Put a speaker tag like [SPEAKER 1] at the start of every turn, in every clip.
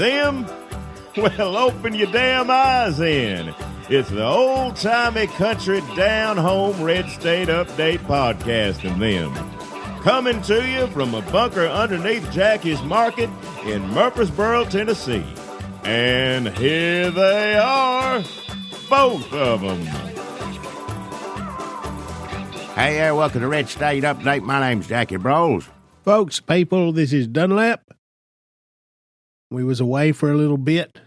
[SPEAKER 1] See 'em? Well, open your damn eyes in. It's the old-timey country down-home red state update podcast of them. Coming to you from a bunker underneath Jackie's Market in Murfreesboro, Tennessee. And here they are, both of them.
[SPEAKER 2] Hey there, welcome to Red State Update. My name's Jackie Bros.
[SPEAKER 3] Folks, people, this is Dunlap. We was away for a little bit.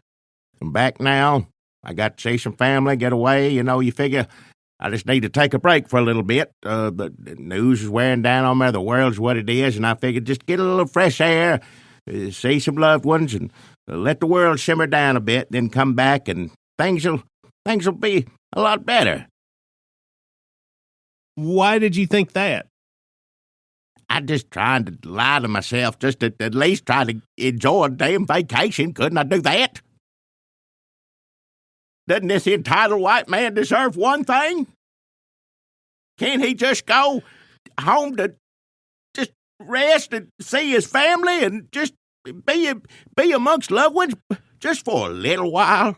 [SPEAKER 2] I'm back now. I got to see some family, get away. You know, you figure I just need to take a break for a little bit. The news is wearing down on me. The world's what it is, and I figured just get a little fresh air, see some loved ones, and let the world simmer down a bit, then come back, and things'll be a lot better.
[SPEAKER 3] Why did you think that?
[SPEAKER 2] I just trying to lie to myself, just to at least try to enjoy a damn vacation. Couldn't I do that? Doesn't this entitled white man deserve one thing? Can't he just go home to just rest and see his family and just be amongst loved ones just for a little while?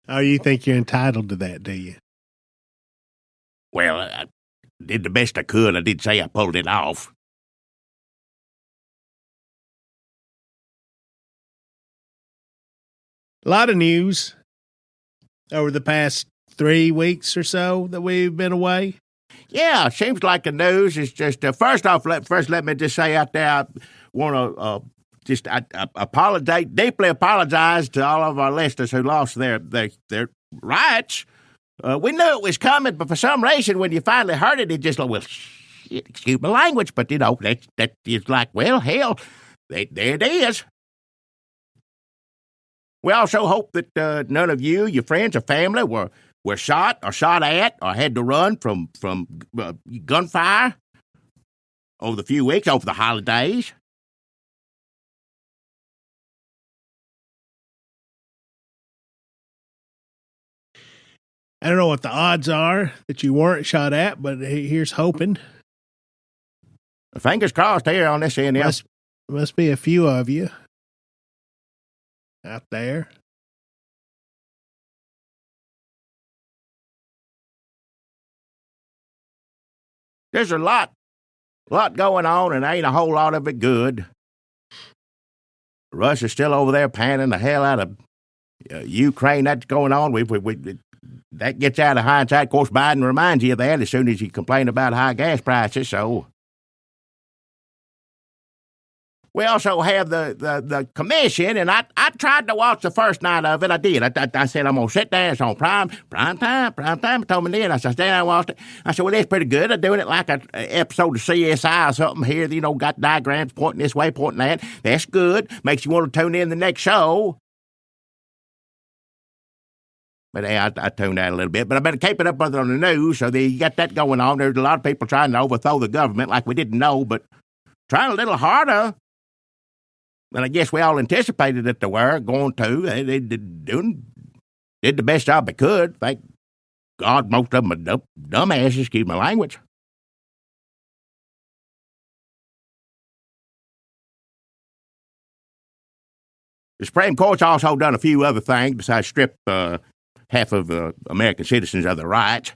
[SPEAKER 3] Oh, you think you're entitled to that, do you?
[SPEAKER 2] Well, I did the best I could. I did say I pulled it off.
[SPEAKER 3] A lot of news over the past 3 weeks or so that we've been away.
[SPEAKER 2] Yeah, seems like the news is just, first off, let me just say out there, I want to deeply apologize to all of our listeners who lost their rights. We knew it was coming, but for some reason, when you finally heard it, it just like, well, shit, excuse my language, but, you know, that is like, well, hell, there it is. We also hope that none of you, your friends or family, were shot or shot at or had to run from gunfire over the few weeks, over the holidays.
[SPEAKER 3] I don't know what the odds are that you weren't shot at, but here's hoping.
[SPEAKER 2] Fingers crossed here on this end.
[SPEAKER 3] Must be a few of you out there.
[SPEAKER 2] There's a lot going on, and ain't a whole lot of it good. Russia's still over there panning the hell out of Ukraine. That's going on. That gets out of hindsight. Of course, Biden reminds you of that as soon as you complain about high gas prices. So we also have the commission, and I tried to watch the first night of it. I did. I said, I'm going to sit there. It's on prime time. I told me then. I said, I watched it. I said, well, that's pretty good. I'm doing it like an episode of CSI or something here. You know, got diagrams pointing this way, pointing that. That's good. Makes you want to tune in the next show. But hey, I tuned out a little bit. But I better keep it up on the news. So you got that going on. There's a lot of people trying to overthrow the government like we didn't know, but trying a little harder. And I guess we all anticipated that they were going to. They did the best job they could. Thank God most of them are dumbasses, excuse my language. The Supreme Court's also done a few other things besides strip half of American citizens of their rights.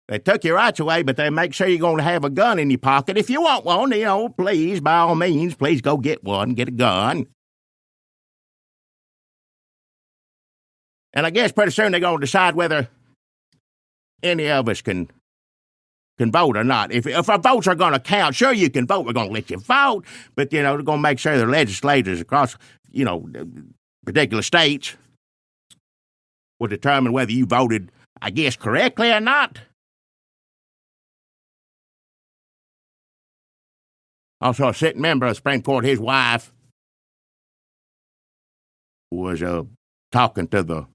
[SPEAKER 2] They took your rights away, but they make sure you're going to have a gun in your pocket. If you want one, you know, please, by all means, please go get one, get a gun. And I guess pretty soon they're going to decide whether any of us can vote or not. If our votes are going to count, sure you can vote. We're going to let you vote, but, you know, they're going to make sure the legislators across, you know, particular states will determine whether you voted, I guess, correctly or not. Also, a sitting member of the Supreme Court, his wife, was talking to the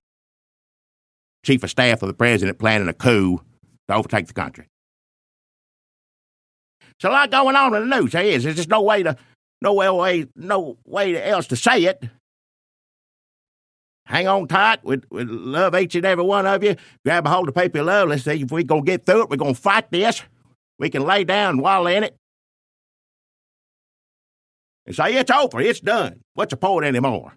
[SPEAKER 2] chief of staff of the president planning a coup to overtake the country. There's a lot going on in the news. There is. There's just no way else to say it. Hang on tight. We'd love each and every one of you. Grab a hold of people you love. Let's see if we're going to get through it. We're going to fight this. We can lay down and wallow in it. and say, it's over, it's done. What's the point anymore?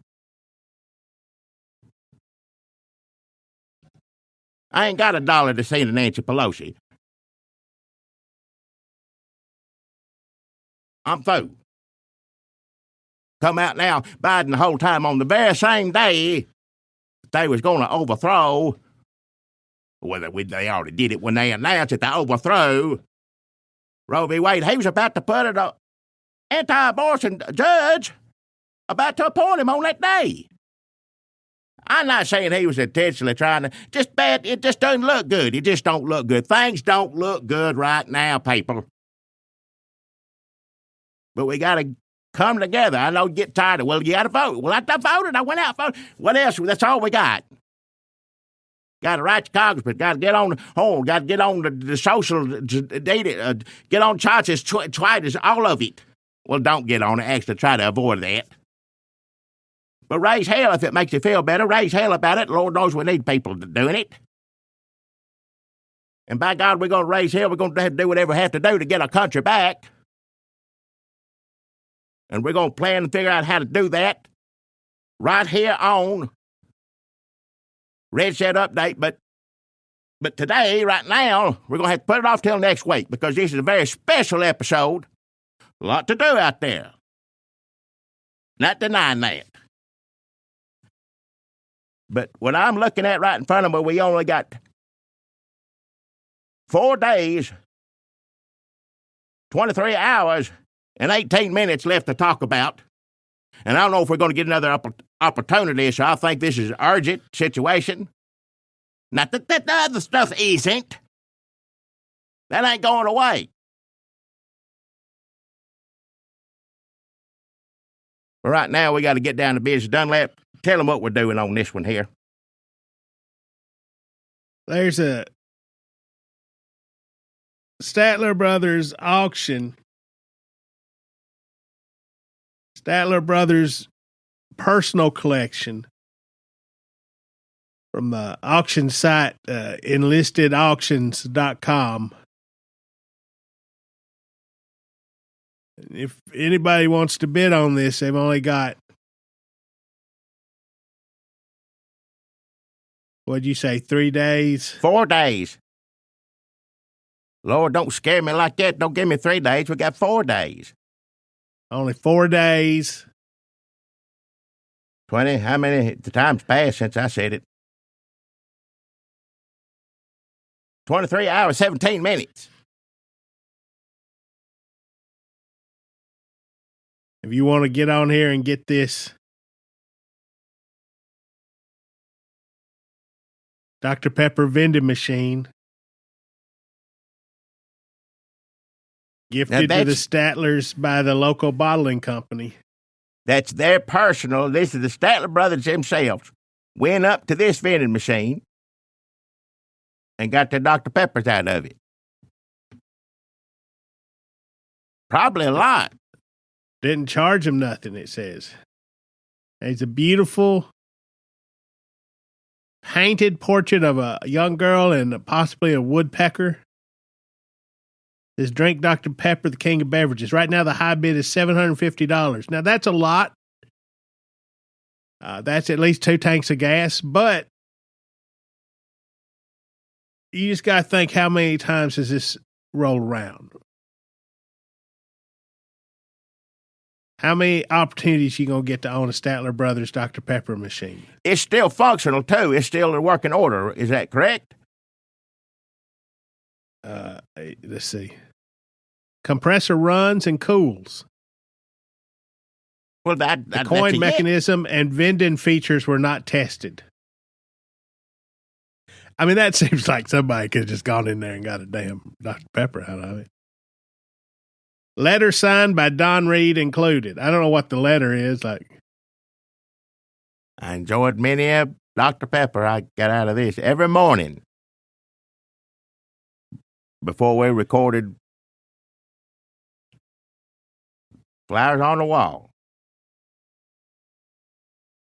[SPEAKER 2] I ain't got $1 to send to Nancy Pelosi. I'm through. Come out now, Biden the whole time on the very same day they was going to overthrow. Well, they already did it when they announced that they overthrew Roe v. Wade. He was about to put an anti-abortion judge, about to appoint him on that day. I'm not saying he was intentionally trying to, just bad, it just doesn't look good. It just don't look good. Things don't look good right now, people. But we got to come together. I know you get tired of, well, you got to vote. Well, I voted. I went out and voted. What else? That's all we got. Got to write to Congressman. Got to get on the home. Got to get on the social data. Get on charges, Twitters, all of it. Well, don't get on it. Actually, try to avoid that. But raise hell if it makes you feel better. Raise hell about it. Lord knows we need people doing it. And by God, we're going to raise hell. We're going to have to do whatever we have to do to get our country back. And we're going to plan and figure out how to do that right here on Red Shed Update. But today, right now, we're going to have to put it off till next week because this is a very special episode. A lot to do out there. Not denying that. But what I'm looking at right in front of me, we only got 4 days, 23 hours, and 18 minutes left to talk about. And I don't know if we're going to get another opportunity, so I think this is an urgent situation. Not that the other stuff isn't. That ain't going away. But right now, we got to get down to business. Dunlap, tell them what we're doing on this one here.
[SPEAKER 3] There's a Statler Brothers auction. Statler Brothers personal collection from the auction site enlistedauctions.com. If anybody wants to bid on this, they've only got, what'd you say, 3 days?
[SPEAKER 2] 4 days. Lord, don't scare me like that. Don't give me 3 days. We got 4 days.
[SPEAKER 3] Only 4 days.
[SPEAKER 2] 20, how many? The time's passed since I said it. 23 hours, 17 minutes.
[SPEAKER 3] If you want to get on here and get this Dr. Pepper vending machine gifted to the Statlers by the local bottling company.
[SPEAKER 2] That's their personal. This is the Statler Brothers themselves. Went up to this vending machine and got their Dr. Peppers out of it. Probably a lot.
[SPEAKER 3] Didn't charge them nothing, it says. It's a beautiful painted portrait of a young girl and possibly a woodpecker. This drink Dr. Pepper, the king of beverages. Right now, the high bid is $750. Now, that's a lot. That's at least 2 tanks of gas, but you just got to think how many times has this rolled around? How many opportunities you going to get to own a Statler Brothers Dr. Pepper machine?
[SPEAKER 2] It's still functional, too. It's still in working order. Is that correct?
[SPEAKER 3] Let's see. Compressor runs and cools.
[SPEAKER 2] Well,
[SPEAKER 3] the coin mechanism and vending features were not tested. I mean, that seems like somebody could have just gone in there and got a damn Dr. Pepper out of it. Letter signed by Don Reed included. I don't know what the letter is. Like,
[SPEAKER 2] I enjoyed many a Dr. Pepper I got out of this every morning before we recorded Flowers on the Wall.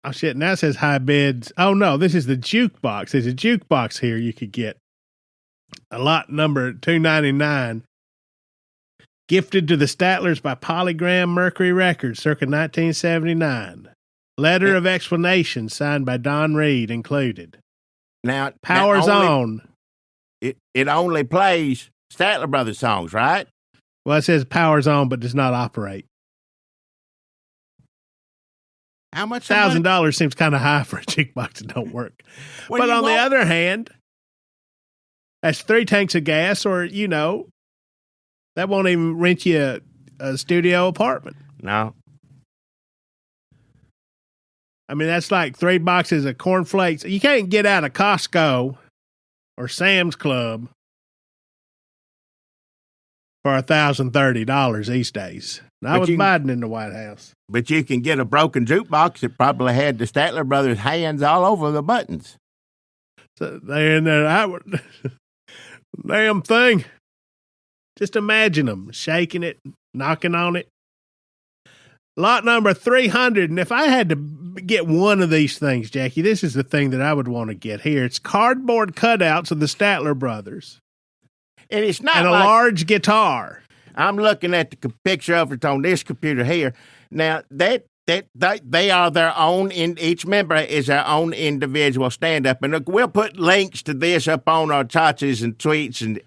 [SPEAKER 3] Oh, shit. Now it says high bids. Oh, no. This is the jukebox. There's a jukebox here you could get. A lot number $299. Gifted to the Statlers by Polygram Mercury Records, circa 1979. Letter of explanation signed by Don Reed included.
[SPEAKER 2] Now,
[SPEAKER 3] Powers on.
[SPEAKER 2] It only plays Statler Brothers songs, right?
[SPEAKER 3] Well, it says powers on, but does not operate.
[SPEAKER 2] How much?
[SPEAKER 3] $1,000 seems kind of high for a jukebox that don't work. But on the other hand, that's 3 tanks of gas, or, that won't even rent you a studio apartment.
[SPEAKER 2] No.
[SPEAKER 3] I mean, that's like 3 boxes of cornflakes. You can't get out of Costco or Sam's Club for $1,030 these days. I was Biden in the White House.
[SPEAKER 2] But you can get a broken jukebox that probably had the Statler Brothers' hands all over the buttons.
[SPEAKER 3] So they're in there. Damn thing. Just imagine them shaking it, knocking on it. Lot number 300. And if I had to get one of these things, Jackie, this is the thing that I would want to get here. It's cardboard cutouts of the Statler Brothers.
[SPEAKER 2] And it's not
[SPEAKER 3] and a large guitar.
[SPEAKER 2] I'm looking at the picture of it on this computer here. Now, they are their own, each member is their own individual stand-up. And we'll put links to this up on our chats and tweets and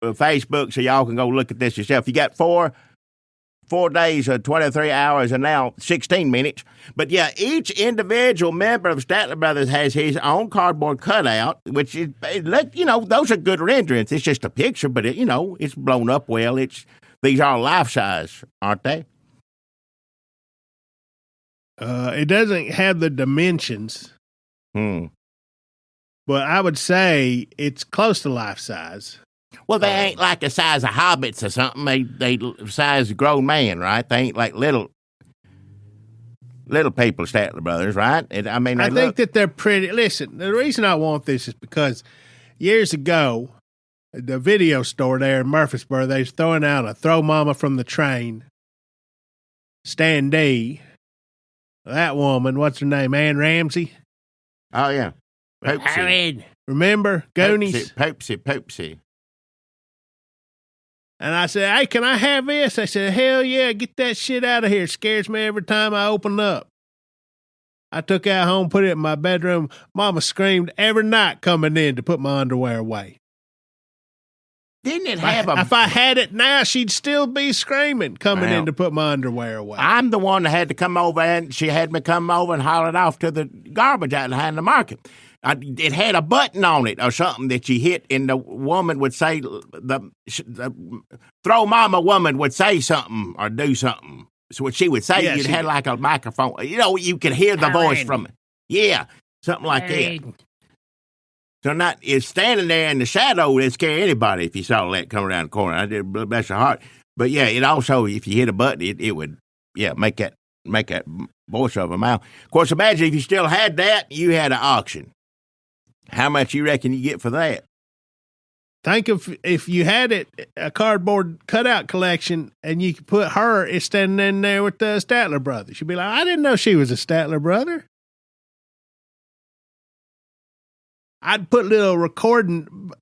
[SPEAKER 2] Facebook so y'all can go look at this yourself. You got 4 days or 23 hours and now 16 minutes. But yeah, each individual member of Statler Brothers has his own cardboard cutout, which is, those are good renderings. It's just a picture, but it's blown up well. These are life-size, aren't they?
[SPEAKER 3] It doesn't have the dimensions. But I would say it's close to life-size.
[SPEAKER 2] Well, they ain't like the size of hobbits or something. They size grown man, right? They ain't like little people, Statler Brothers, right? I
[SPEAKER 3] think that they're pretty. Listen, the reason I want this is because years ago, the video store there in Murfreesboro, they was throwing out a Throw Mama from the Train standee. That woman, what's her name? Ann Ramsey?
[SPEAKER 2] Oh, yeah. Poopsie.
[SPEAKER 3] Remember? Goonies?
[SPEAKER 2] Poopsie.
[SPEAKER 3] And I said, hey, can I have this? I said, hell yeah, get that shit out of here. It scares me every time I open up. I took it out home, put it in my bedroom. Mama screamed every night coming in to put my underwear away.
[SPEAKER 2] Didn't it have
[SPEAKER 3] If I had it now, she'd still be screaming coming in to put my underwear away.
[SPEAKER 2] I'm the one that had to come over, and she had me come over and haul it off to the garbage out behind the market. It had a button on it or something that you hit, and the woman would say, the Throw Mama woman would say something or do something. So what she would say, you'd had like a microphone. You could hear the voice from it. Yeah, something like that. So it's standing there in the shadow. It'd scare anybody if you saw that come around the corner. I did bless your heart. But yeah, it also, if you hit a button, it would, make that voice of a mouth. Of course, imagine if you still had that, you had an auction. How much you reckon you get for that?
[SPEAKER 3] Think if you had a cardboard cutout collection, and you could put her standing in there with the Statler Brothers. You'd be like, I didn't know she was a Statler brother. I'd put little recording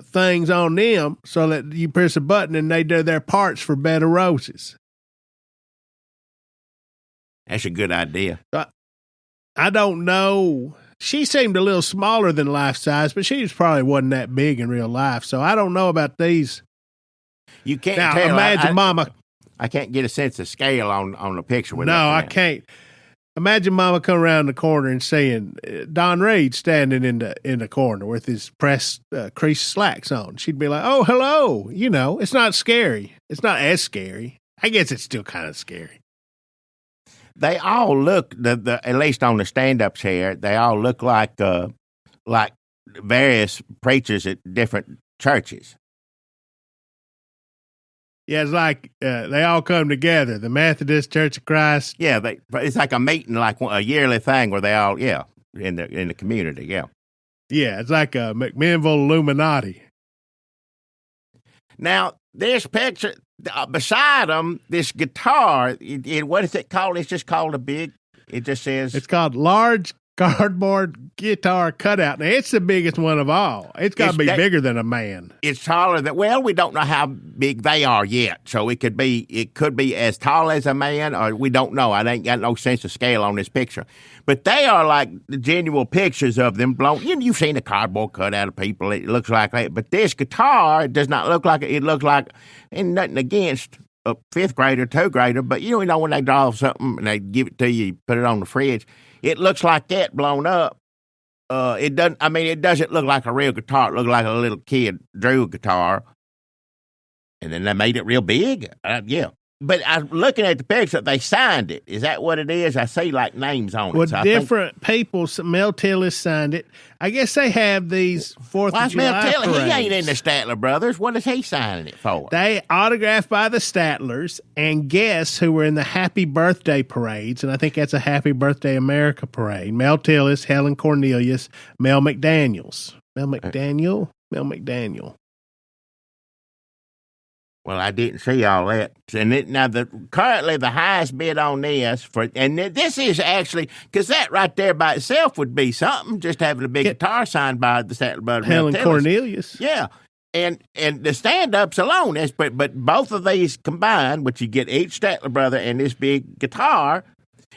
[SPEAKER 3] things on them so that you press a button and they do their parts for Bed of Roses.
[SPEAKER 2] That's a good idea.
[SPEAKER 3] I don't know. She seemed a little smaller than life size, but she wasn't that big in real life. So I don't know about these.
[SPEAKER 2] You can't
[SPEAKER 3] now,
[SPEAKER 2] tell.
[SPEAKER 3] Imagine Mama.
[SPEAKER 2] I can't get a sense of scale on the picture.
[SPEAKER 3] No, I can't. Imagine Mama come around the corner and seeing Don Reed standing in the corner with his creased slacks on. She'd be like, "Oh, hello." It's not scary. It's not as scary. I guess it's still kind of scary.
[SPEAKER 2] They all look, at least on the stand-ups here, they all look like various preachers at different churches.
[SPEAKER 3] Yeah, it's like they all come together. The Methodist Church of Christ.
[SPEAKER 2] Yeah, it's like a meeting, like a yearly thing where they all, in the community, yeah.
[SPEAKER 3] Yeah, it's like a McMinnville Illuminati.
[SPEAKER 2] Now, this picture, beside them, this guitar, what is it called? It's just called it just says...
[SPEAKER 3] It's called Large cardboard guitar cutout. Now, it's the biggest one of all. It's got to be bigger than a man.
[SPEAKER 2] It's taller than, well, we don't know how big they are yet. So it could be as tall as a man, or we don't know. I ain't got no sense of scale on this picture. But they are like the genuine pictures of them blown. You've seen a cardboard cutout of people. It looks like that. But this guitar, it does not look like it. It looks like, and nothing against a fifth grader, two grader, but you know when they draw something and they give it to you put it on the fridge, it looks like that blown up. It doesn't. I mean, it doesn't look like a real guitar. It looks like a little kid drew a guitar, and then they made it real big. Yeah. But I'm looking at the picture. They signed it. Is that what it is? I see like names on it.
[SPEAKER 3] Well,
[SPEAKER 2] so
[SPEAKER 3] different people. Mel Tillis signed it. I guess they have these 4th of July
[SPEAKER 2] Mel Tillis?
[SPEAKER 3] parades.
[SPEAKER 2] He ain't in the Statler Brothers. What is he signing it for?
[SPEAKER 3] They autographed by the Statlers and guests who were in the Happy Birthday parades, and I think that's a Happy Birthday America parade. Mel Tillis, Helen Cornelius, Mel McDaniels. Mel McDaniel.
[SPEAKER 2] Well, I didn't see all that. And currently the highest bid on this this is actually, because that right there by itself would be something, just having a big guitar signed by the Statler Brothers.
[SPEAKER 3] Helen Cornelius.
[SPEAKER 2] Yeah. And the stand-ups alone, but both of these combined, which you get each Statler brother and this big guitar.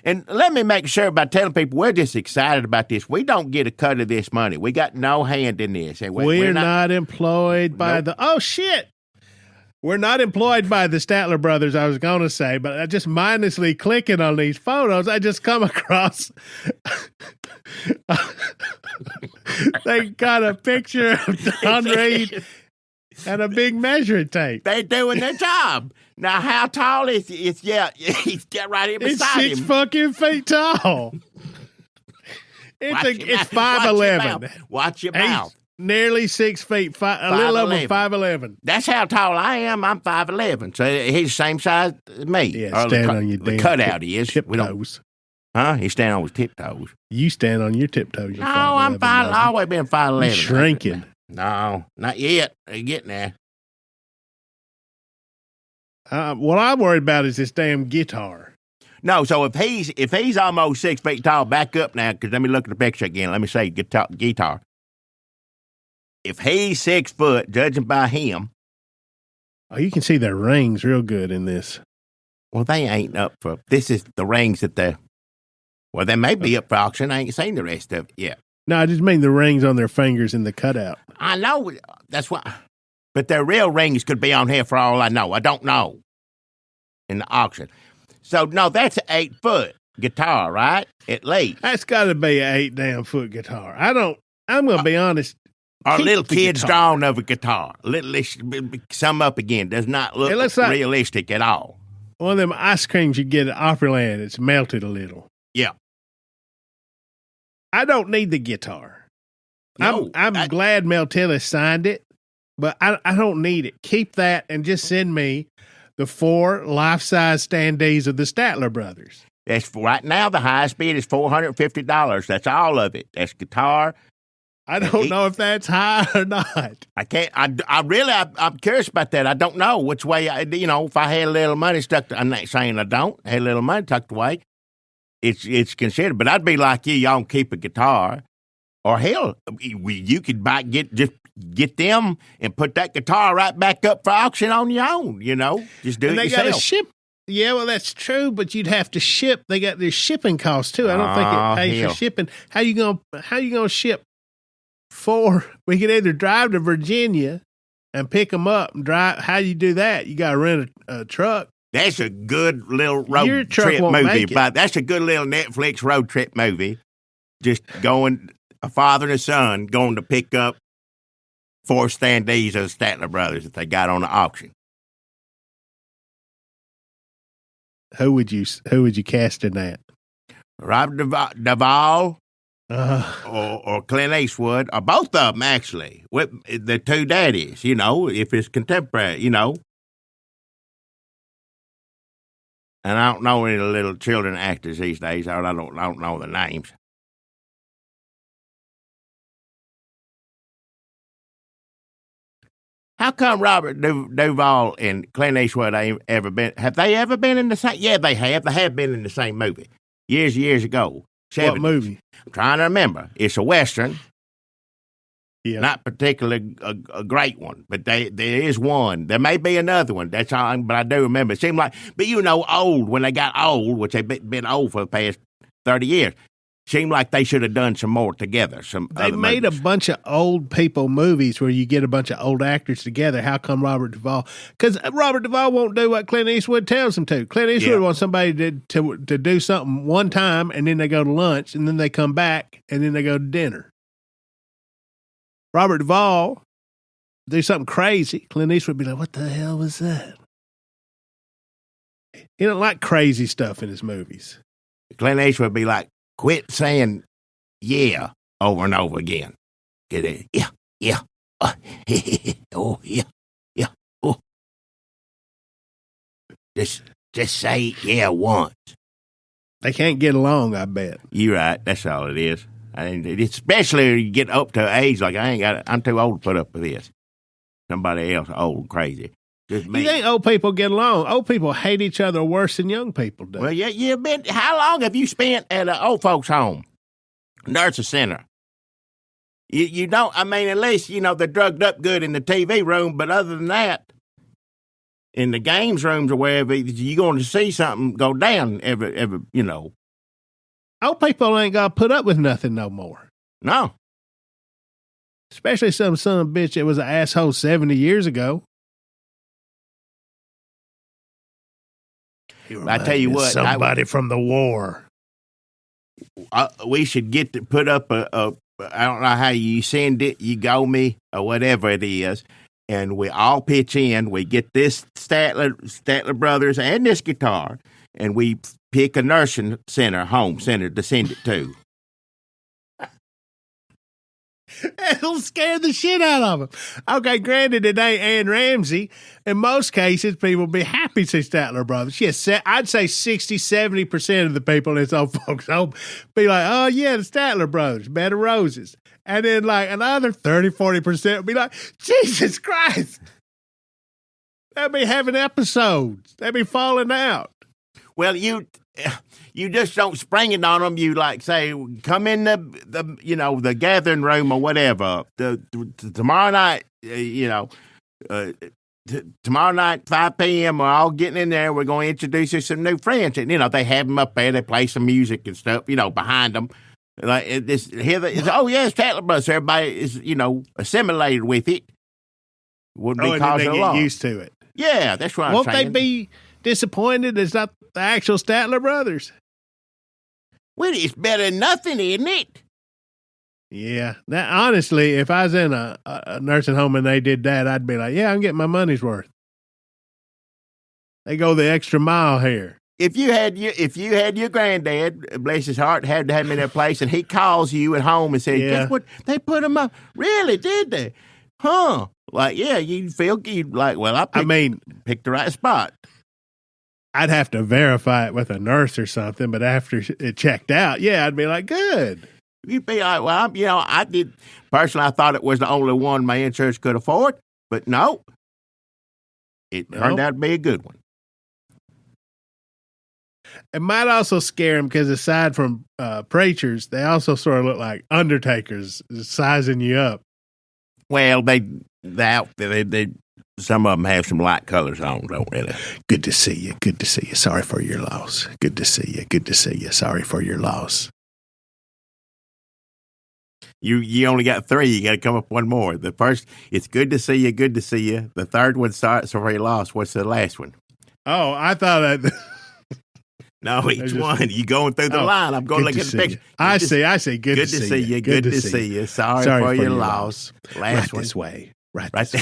[SPEAKER 2] And let me make sure by telling people we're just excited about this. We don't get a cut of this money. We got no hand in this.
[SPEAKER 3] We're not employed by oh, shit. We're not employed by the Statler Brothers, I was going to say, but I just mindlessly clicking on these photos, I just come across they got a picture of Don Reed and a big measuring tape.
[SPEAKER 2] They're doing their job. Now, how tall is he? Yeah, he's right here beside him.
[SPEAKER 3] It's 6 fucking feet tall. It's 5'11".
[SPEAKER 2] Watch your mouth.
[SPEAKER 3] Nearly 6 feet, a little over 5'11".
[SPEAKER 2] That's how tall I am. I'm 5'11". So he's the same size as me.
[SPEAKER 3] Yeah, stand on your damn
[SPEAKER 2] cutout he is.
[SPEAKER 3] Tiptoes.
[SPEAKER 2] He's standing on his tiptoes.
[SPEAKER 3] You stand on your tiptoes.
[SPEAKER 2] No, I'm 5'11". I've always been 5'11".
[SPEAKER 3] You're shrinking.
[SPEAKER 2] No, not yet. They're getting there.
[SPEAKER 3] What I'm worried about is this damn guitar.
[SPEAKER 2] No, so if he's almost 6 feet tall, back up now, because let me look at the picture again. Let me say guitar. If he's 6 foot, judging by him.
[SPEAKER 3] Oh, you can see their rings real good in this.
[SPEAKER 2] Well, they ain't up for, this is the rings that they may be up for auction. I ain't seen the rest of it yet.
[SPEAKER 3] No, I just mean the rings on their fingers in the cutout.
[SPEAKER 2] I know, that's why. But their real rings could be on here for all I know. I don't know. In the auction. So, no, that's an 8 foot guitar, right? At least.
[SPEAKER 3] That's got to be an 8 damn foot guitar. I'm going to be honest.
[SPEAKER 2] Or little kid's drawing of a guitar. Sum up again. Does not look like realistic at all.
[SPEAKER 3] One of them ice creams you get at Opryland, it's melted a little.
[SPEAKER 2] Yeah.
[SPEAKER 3] I don't need the guitar. No, I'm glad Mel Tillis signed it, but I don't need it. Keep that and just send me the 4 life-size standees of the Statler Brothers.
[SPEAKER 2] That's right now the highest bid is $450. That's all of it. That's guitar.
[SPEAKER 3] I don't know if that's high or not.
[SPEAKER 2] I can't. I'm curious about that. I don't know which way. If I had a little money I'm not saying I don't. Had a little money tucked away. It's considered. But I'd be like you. Y'all keep a guitar, or hell, you could get them and put that guitar right back up for auction on your own. Just do it yourself.
[SPEAKER 3] They got to ship. Yeah, well, that's true, but you'd have to ship. They got their shipping costs too. I don't think it pays for shipping. How you gonna ship 4? We could either drive to Virginia and pick them up and drive. How you do that? You got to rent a truck.
[SPEAKER 2] That's a good little road trip movie. But that's a good little Netflix road trip movie. Just going, a father and a son going to pick up 4 standees of the Statler Brothers that they got on the auction.
[SPEAKER 3] Who would you cast in that?
[SPEAKER 2] Robert Duvall. Or Clint Eastwood, or both of them, actually. With the 2 daddies, if it's contemporary, And I don't know any of the little children actors these days, or I don't know the names. How come Robert Duvall and Clint Eastwood have they ever been in the same? Yeah, they have. They have been in the same movie years ago.
[SPEAKER 3] What movie?
[SPEAKER 2] I'm trying to remember. It's a Western.
[SPEAKER 3] Yeah.
[SPEAKER 2] Not particularly a great one, but there is one. There may be another one. That's all, but I do remember. It seemed like, but old, when they got old, which they've been old for the past 30 years, seemed like they should have done some more together.
[SPEAKER 3] They made a bunch of old people movies where you get a bunch of old actors together. How come Robert Duvall? Because Robert Duvall won't do what Clint Eastwood tells him to. Clint Eastwood wants somebody to do something one time, and then they go to lunch, and then they come back, and then they go to dinner. Robert Duvall do something crazy. Clint Eastwood would be like, what the hell was that? He don't like crazy stuff in his movies.
[SPEAKER 2] Clint Eastwood would be like, quit saying yeah over and over again. Get it? Yeah. Oh, yeah. Oh. Just say yeah once.
[SPEAKER 3] They can't get along, I bet.
[SPEAKER 2] You're right. That's all it is. Especially when you get up to an age like I'm too old to put up with this. Somebody else old crazy. Just me.
[SPEAKER 3] You think old people get along? Old people hate each other worse than young people do.
[SPEAKER 2] Well, you've been. How long have you spent at an old folks' home, nursing center? You don't. I mean, at least they're drugged up good in the TV room, but other than that, in the games rooms or wherever, you're going to see something go down every.
[SPEAKER 3] Old people ain't got to put up with nothing no more.
[SPEAKER 2] No.
[SPEAKER 3] Especially some son of a bitch that was an asshole 70 years ago.
[SPEAKER 2] I tell you what.
[SPEAKER 3] Somebody from the war.
[SPEAKER 2] We should get to put up I don't know how you send it, you go me, or whatever it is, and we all pitch in. We get this Statler Brothers and this guitar, and we pick a nursing center, home center to send it to.
[SPEAKER 3] It'll scare the shit out of them. Okay, granted, it ain't Ann Ramsey. In most cases, people be happy to see Statler Brothers. Yes, I'd say 60, 70% of the people in this old folks' home be like, oh, yeah, the Statler Brothers, Bed of Roses. And then, like, another 30, 40% would be like, Jesus Christ. They'll be having episodes. They'll be falling out.
[SPEAKER 2] Well, you just don't spring it on them. You say, come in the gathering room or whatever. Tomorrow night, tomorrow night, 5 p.m., we're all getting in there. We're going to introduce you to some new friends. And, they have them up there. They play some music and stuff, behind them. Like it's Statler Brothers. Everybody is, assimilated with it. Wouldn't be causing
[SPEAKER 3] they
[SPEAKER 2] a lot.
[SPEAKER 3] Get used to it.
[SPEAKER 2] Yeah, that's what I'm saying.
[SPEAKER 3] Won't they be disappointed it's not the actual Statler Brothers?
[SPEAKER 2] Well, it's better than nothing, isn't it?
[SPEAKER 3] Yeah. Honestly, if I was in a nursing home and they did that, I'd be like, yeah, I'm getting my money's worth. They go the extra mile here.
[SPEAKER 2] If you had your granddad, bless his heart, had to have him in their place, and he calls you at home and says, guess what? They put him up. Really, did they? Huh? Like, yeah, you'd feel like, well, I picked the right spot.
[SPEAKER 3] I'd have to verify it with a nurse or something, but after it checked out, yeah, I'd be like, good.
[SPEAKER 2] You'd be like, well, I did. Personally, I thought it was the only one my insurance could afford, but no. It turned out to be a good one.
[SPEAKER 3] It might also scare them because aside from preachers, they also sort of look like undertakers sizing you up.
[SPEAKER 2] Well, they some of them have some light colors on, don't really.
[SPEAKER 3] Good to see you. Good to see you. Sorry for your loss. Good to see you. Good to see you. Sorry for your loss.
[SPEAKER 2] You only got 3. You got to come up one more. The first, it's good to see you. Good to see you. The third one starts for your loss. What's the last one?
[SPEAKER 3] Oh, I thought that.
[SPEAKER 2] No, each one. You going through the line. I'm going to look at the picture.
[SPEAKER 3] I see. Good to see you.
[SPEAKER 2] Good to see you. Sorry for your loss.
[SPEAKER 3] Right
[SPEAKER 2] Last one.
[SPEAKER 3] this way. Right
[SPEAKER 2] there.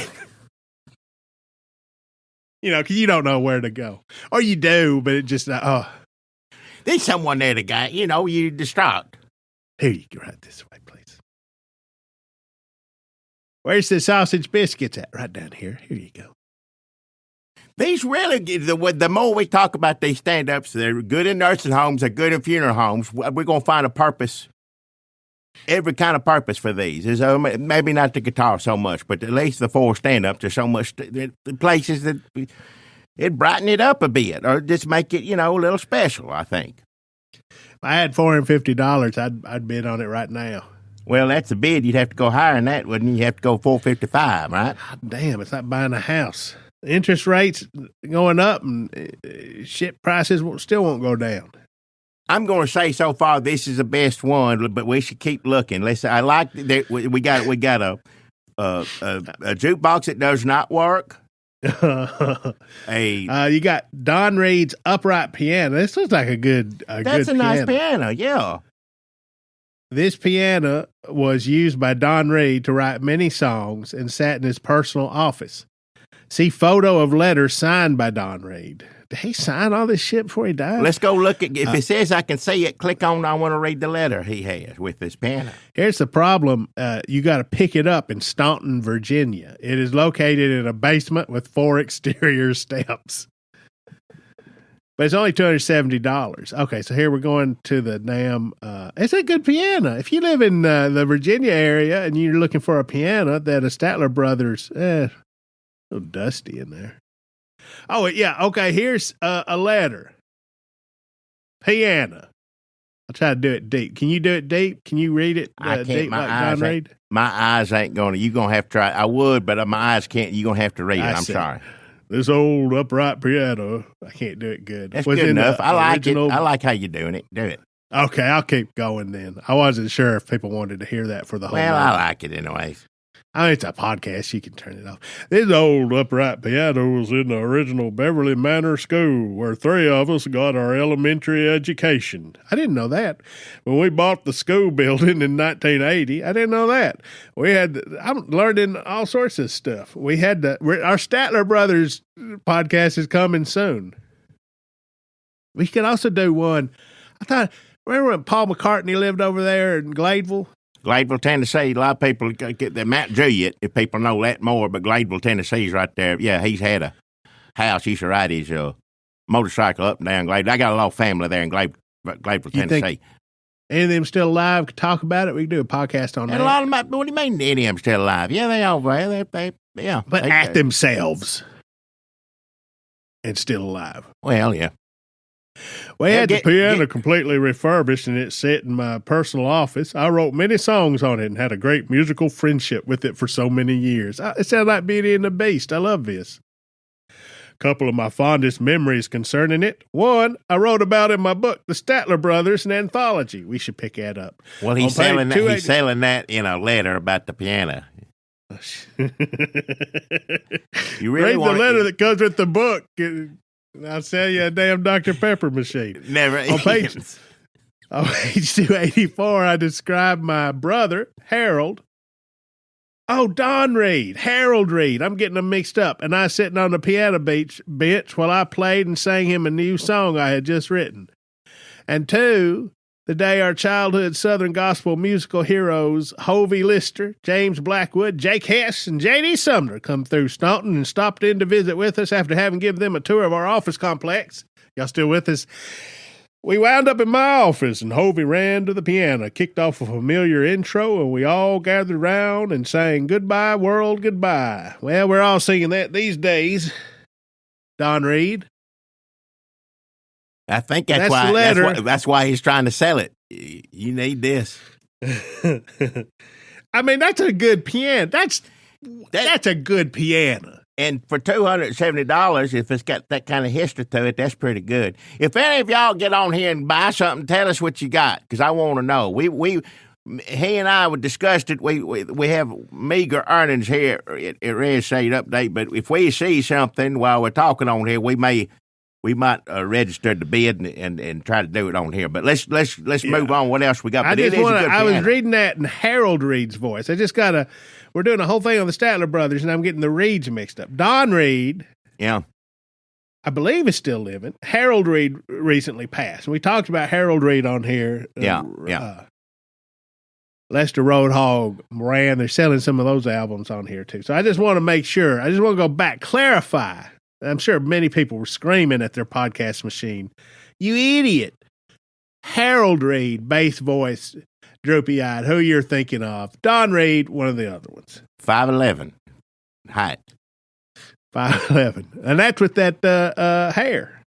[SPEAKER 3] Because you don't know where to go. Or you do, but it just,
[SPEAKER 2] There's someone there to guide, you're distraught.
[SPEAKER 3] Here you go, right this way, please. Where's the sausage biscuits at? Right down here. Here you go.
[SPEAKER 2] These really, the more we talk about these stand-ups, they're good in nursing homes, they're good in funeral homes. We're going to find a purpose, every kind of purpose for these. There's maybe not the guitar so much, but at least the 4 stand-ups, there's so much, the places that it brighten it up a bit or just make it, a little special, I think.
[SPEAKER 3] I had $450, I'd bid on it right now.
[SPEAKER 2] Well, that's a bid. You'd have to go higher than that, wouldn't you? You have to go $455, right?
[SPEAKER 3] Damn, it's like buying a house. Interest rates going up and shit prices still won't go down.
[SPEAKER 2] I'm going to say so far this is the best one, but we should keep looking. I like that we got a jukebox that does not work.
[SPEAKER 3] You got Don Reed's upright piano. This looks like a good
[SPEAKER 2] That's a nice piano, yeah.
[SPEAKER 3] This piano was used by Don Reed to write many songs and sat in his personal office. See photo of letters signed by Don Reed. Did he sign all this shit before he died?
[SPEAKER 2] Let's go look at. If it says I can see it, click on. I want to read the letter he has with this piano.
[SPEAKER 3] Here's the problem: you got to pick it up in Staunton, Virginia. It is located in a basement with 4 exterior steps. But it's only $270. Okay, so here we're going to the damn. It's a good piano. If you live in the Virginia area and you're looking for a piano, that a Statler Brothers, a little dusty in there. Oh yeah, okay. Here's a letter. Piano. I'll try to do it deep. Can you do it deep? Can you read it?
[SPEAKER 2] I can't.
[SPEAKER 3] Deep
[SPEAKER 2] My eyes ain't going to. You're going to have to try. I would, but my eyes can't. You're going to have to read it. I'm sorry.
[SPEAKER 3] This old upright piano. I can't do it good.
[SPEAKER 2] That's good enough. I like it. I like how you're doing it. Do it.
[SPEAKER 3] Okay, I'll keep going then. I wasn't sure if people wanted to hear that for the whole
[SPEAKER 2] Well,
[SPEAKER 3] night.
[SPEAKER 2] I like it anyways.
[SPEAKER 3] I mean, it's a podcast. You can turn it off. This old upright piano was in the original Beverly Manor School where 3 of us got our elementary education. I didn't know that. When we bought the school building in 1980, I didn't know that. I'm learning all sorts of stuff. Our Statler Brothers podcast is coming soon. We could also do one. Remember when Paul McCartney lived over there in Gladeville?
[SPEAKER 2] Gladeville, Tennessee. A lot of people get the Mount Juliet, if people know that more, but Gladeville, Tennessee's right there. Yeah, he's had a house. He used to ride his motorcycle up and down Gladeville. I got a lot of family there in Gladeville, Tennessee.
[SPEAKER 3] Any of them still alive could talk about it? We could do a podcast on that.
[SPEAKER 2] And a lot of them, what do you mean any of them still alive? Yeah, they all there. Yeah.
[SPEAKER 3] But at themselves and still alive.
[SPEAKER 2] Well, yeah.
[SPEAKER 3] We had the piano completely refurbished, and it's set in my personal office. I wrote many songs on it and had a great musical friendship with it for so many years. It sounds like Beauty and the Beast. I love this. A couple of my fondest memories concerning it. One, I wrote about in my book, The Statler Brothers, an anthology. We should pick that up.
[SPEAKER 2] Well, he's selling that in a letter about the piano. You really
[SPEAKER 3] read the letter that comes with the book. I'll sell you a damn Dr. Pepper machine.
[SPEAKER 2] Never.
[SPEAKER 3] On page 284, I described my brother, Harold. Oh, Don Reed, Harold Reed. I'm getting them mixed up. And I was sitting on the piano bench while I played and sang him a new song I had just written. And 2, the day our childhood Southern gospel musical heroes, Hovey Lister, James Blackwood, Jake Hess, and J.D. Sumner come through Staunton and stopped in to visit with us after having given them a tour of our office complex. Y'all still with us? We wound up in my office, and Hovey ran to the piano, kicked off a familiar intro, and we all gathered around and sang Goodbye, World, Goodbye. Well, we're all singing that these days. Don Reed.
[SPEAKER 2] I think that's why he's trying to sell it. You need this.
[SPEAKER 3] I mean, that's a good piano. That's a good piano.
[SPEAKER 2] And for $270, if it's got that kind of history to it, that's pretty good. If any of y'all get on here and buy something, tell us what you got, because I want to know. He and I discussed it. We have meager earnings here at Red State Update, but if we see something while we're talking on here, we might register the bid and try to do it on here. But let's move on. What else we got?
[SPEAKER 3] I was reading that in Harold Reed's voice. We're doing a whole thing on the Statler Brothers, and I'm getting the Reeds mixed up. Don Reed,
[SPEAKER 2] yeah,
[SPEAKER 3] I believe is still living. Harold Reed recently passed. We talked about Harold Reed on here. Lester Roadhog, Moran, they're selling some of those albums on here too. So I just want to make sure. I just want to go back, clarify. I'm sure many people were screaming at their podcast machine. You idiot. Harold Reed, bass voice, droopy-eyed, who you're thinking of. Don Reed, one of the other ones.
[SPEAKER 2] 5'11", height.
[SPEAKER 3] 5'11". And that's with that hair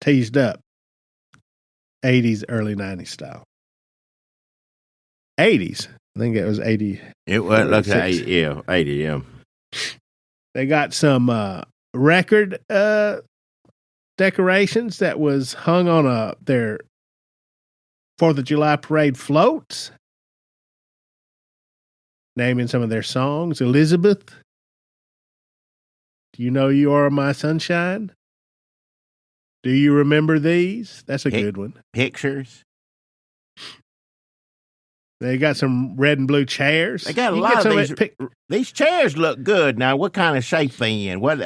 [SPEAKER 3] teased up. 80s, early 90s style. 80s. I think it was 80.
[SPEAKER 2] It looks like 80, yeah.
[SPEAKER 3] They got some record decorations that was hung on their 4th of July parade floats, naming some of their songs. Elizabeth, Do you know You Are My Sunshine? Do you remember these? That's a good one.
[SPEAKER 2] Pictures.
[SPEAKER 3] They got some red and blue chairs.
[SPEAKER 2] They got a lot of these. These chairs look good. Now, what kind of shape they in? What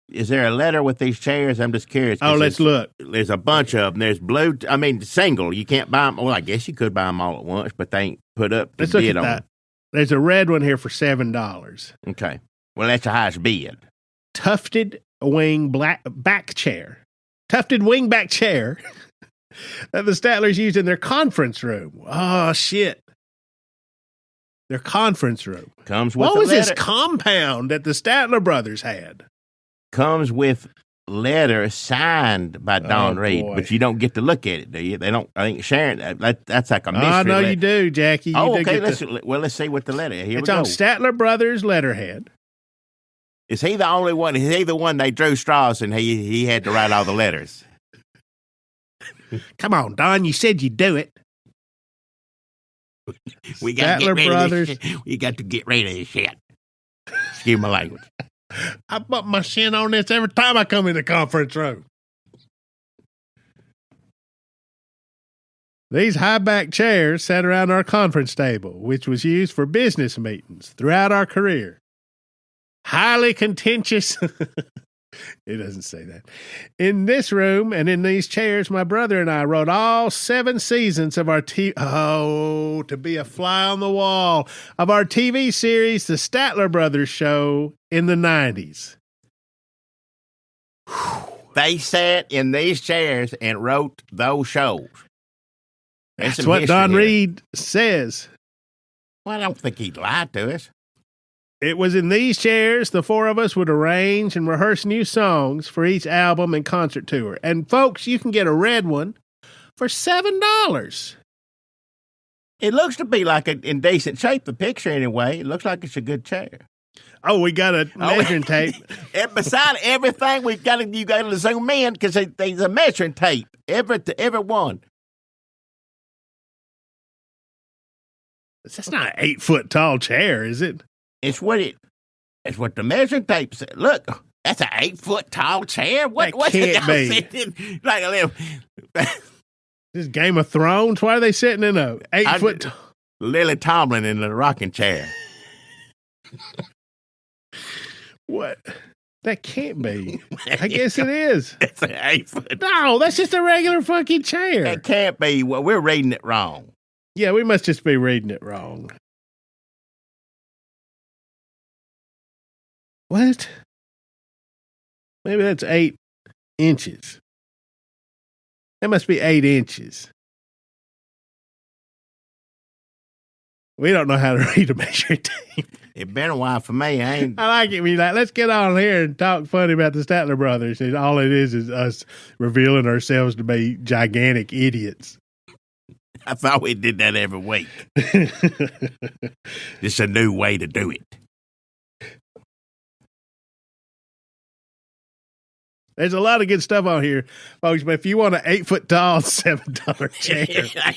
[SPEAKER 2] is there a letter with these chairs? I'm just curious.
[SPEAKER 3] Oh, let's look.
[SPEAKER 2] There's a bunch of them. There's blue. I mean, single. You can't buy them. Well, I guess you could buy them all at once, but they ain't put up the bid on them.
[SPEAKER 3] There's a red one here for $7.
[SPEAKER 2] Okay. Well, that's the highest bid.
[SPEAKER 3] Tufted wing back chair. Tufted wing back chair that the Statlers used in their conference room. Oh, shit. Their conference room.
[SPEAKER 2] Comes with
[SPEAKER 3] what was this compound that the Statler Brothers had?
[SPEAKER 2] Comes with letter signed by Don Reed, but you don't get to look at it, do you? They don't. I think Sharon. That's like a mystery.
[SPEAKER 3] Oh, no, you do, Jackie. You do
[SPEAKER 2] okay. Let's see what the letter. Here
[SPEAKER 3] it's
[SPEAKER 2] we go.
[SPEAKER 3] on Statler Brothers letterhead.
[SPEAKER 2] Is he the only one? Is he the one they drew straws and he had to write all the letters?
[SPEAKER 3] Come on, Don. You said you'd do it.
[SPEAKER 2] We got to get rid of this shit. We got to get rid of this shit. Excuse my language.
[SPEAKER 3] I put my shin on this every time I come in the conference room. These high-back chairs sat around our conference table, which was used for business meetings throughout our career. Highly contentious. It doesn't say that. In this room and in these chairs, my brother and I wrote all 7 seasons of our to be a fly on the wall of our TV series, The Statler Brothers Show in the 90s.
[SPEAKER 2] They sat in these chairs and wrote those shows.
[SPEAKER 3] That's what Don Reed says.
[SPEAKER 2] Well, I don't think he'd lie to us.
[SPEAKER 3] It was in these chairs the 4 of us would arrange and rehearse new songs for each album and concert tour. And folks, you can get a red one for $7.
[SPEAKER 2] It looks to be like in decent shape, the picture anyway. It looks like it's a good chair.
[SPEAKER 3] Oh, we got a measuring tape.
[SPEAKER 2] And beside everything, you got to zoom in because there's a measuring tape. Every one.
[SPEAKER 3] That's not an 8-foot tall chair, is it?
[SPEAKER 2] It's what the measuring tape said. Look, that's an 8-foot tall chair. What
[SPEAKER 3] can't be.
[SPEAKER 2] Like a little.
[SPEAKER 3] This Game of Thrones. Why are they sitting in a 8-foot?
[SPEAKER 2] Lily Tomlin in the rocking chair.
[SPEAKER 3] What? That can't be. I guess it is.
[SPEAKER 2] It's an 8-foot.
[SPEAKER 3] No, that's just a regular fucking chair.
[SPEAKER 2] It can't be. Well, we're reading it wrong.
[SPEAKER 3] Yeah, we must just be reading it wrong. What? Maybe that's 8 inches. That must be 8 inches. We don't know how to read a measuring tape.
[SPEAKER 2] It's been a while for me. I
[SPEAKER 3] like it when you're like, let's get on here and talk funny about the Statler Brothers. And all it is us revealing ourselves to be gigantic idiots.
[SPEAKER 2] I thought we did that every week. It's a new way to do it.
[SPEAKER 3] There's a lot of good stuff on here, folks, but if you want an 8-foot tall, $7 chair.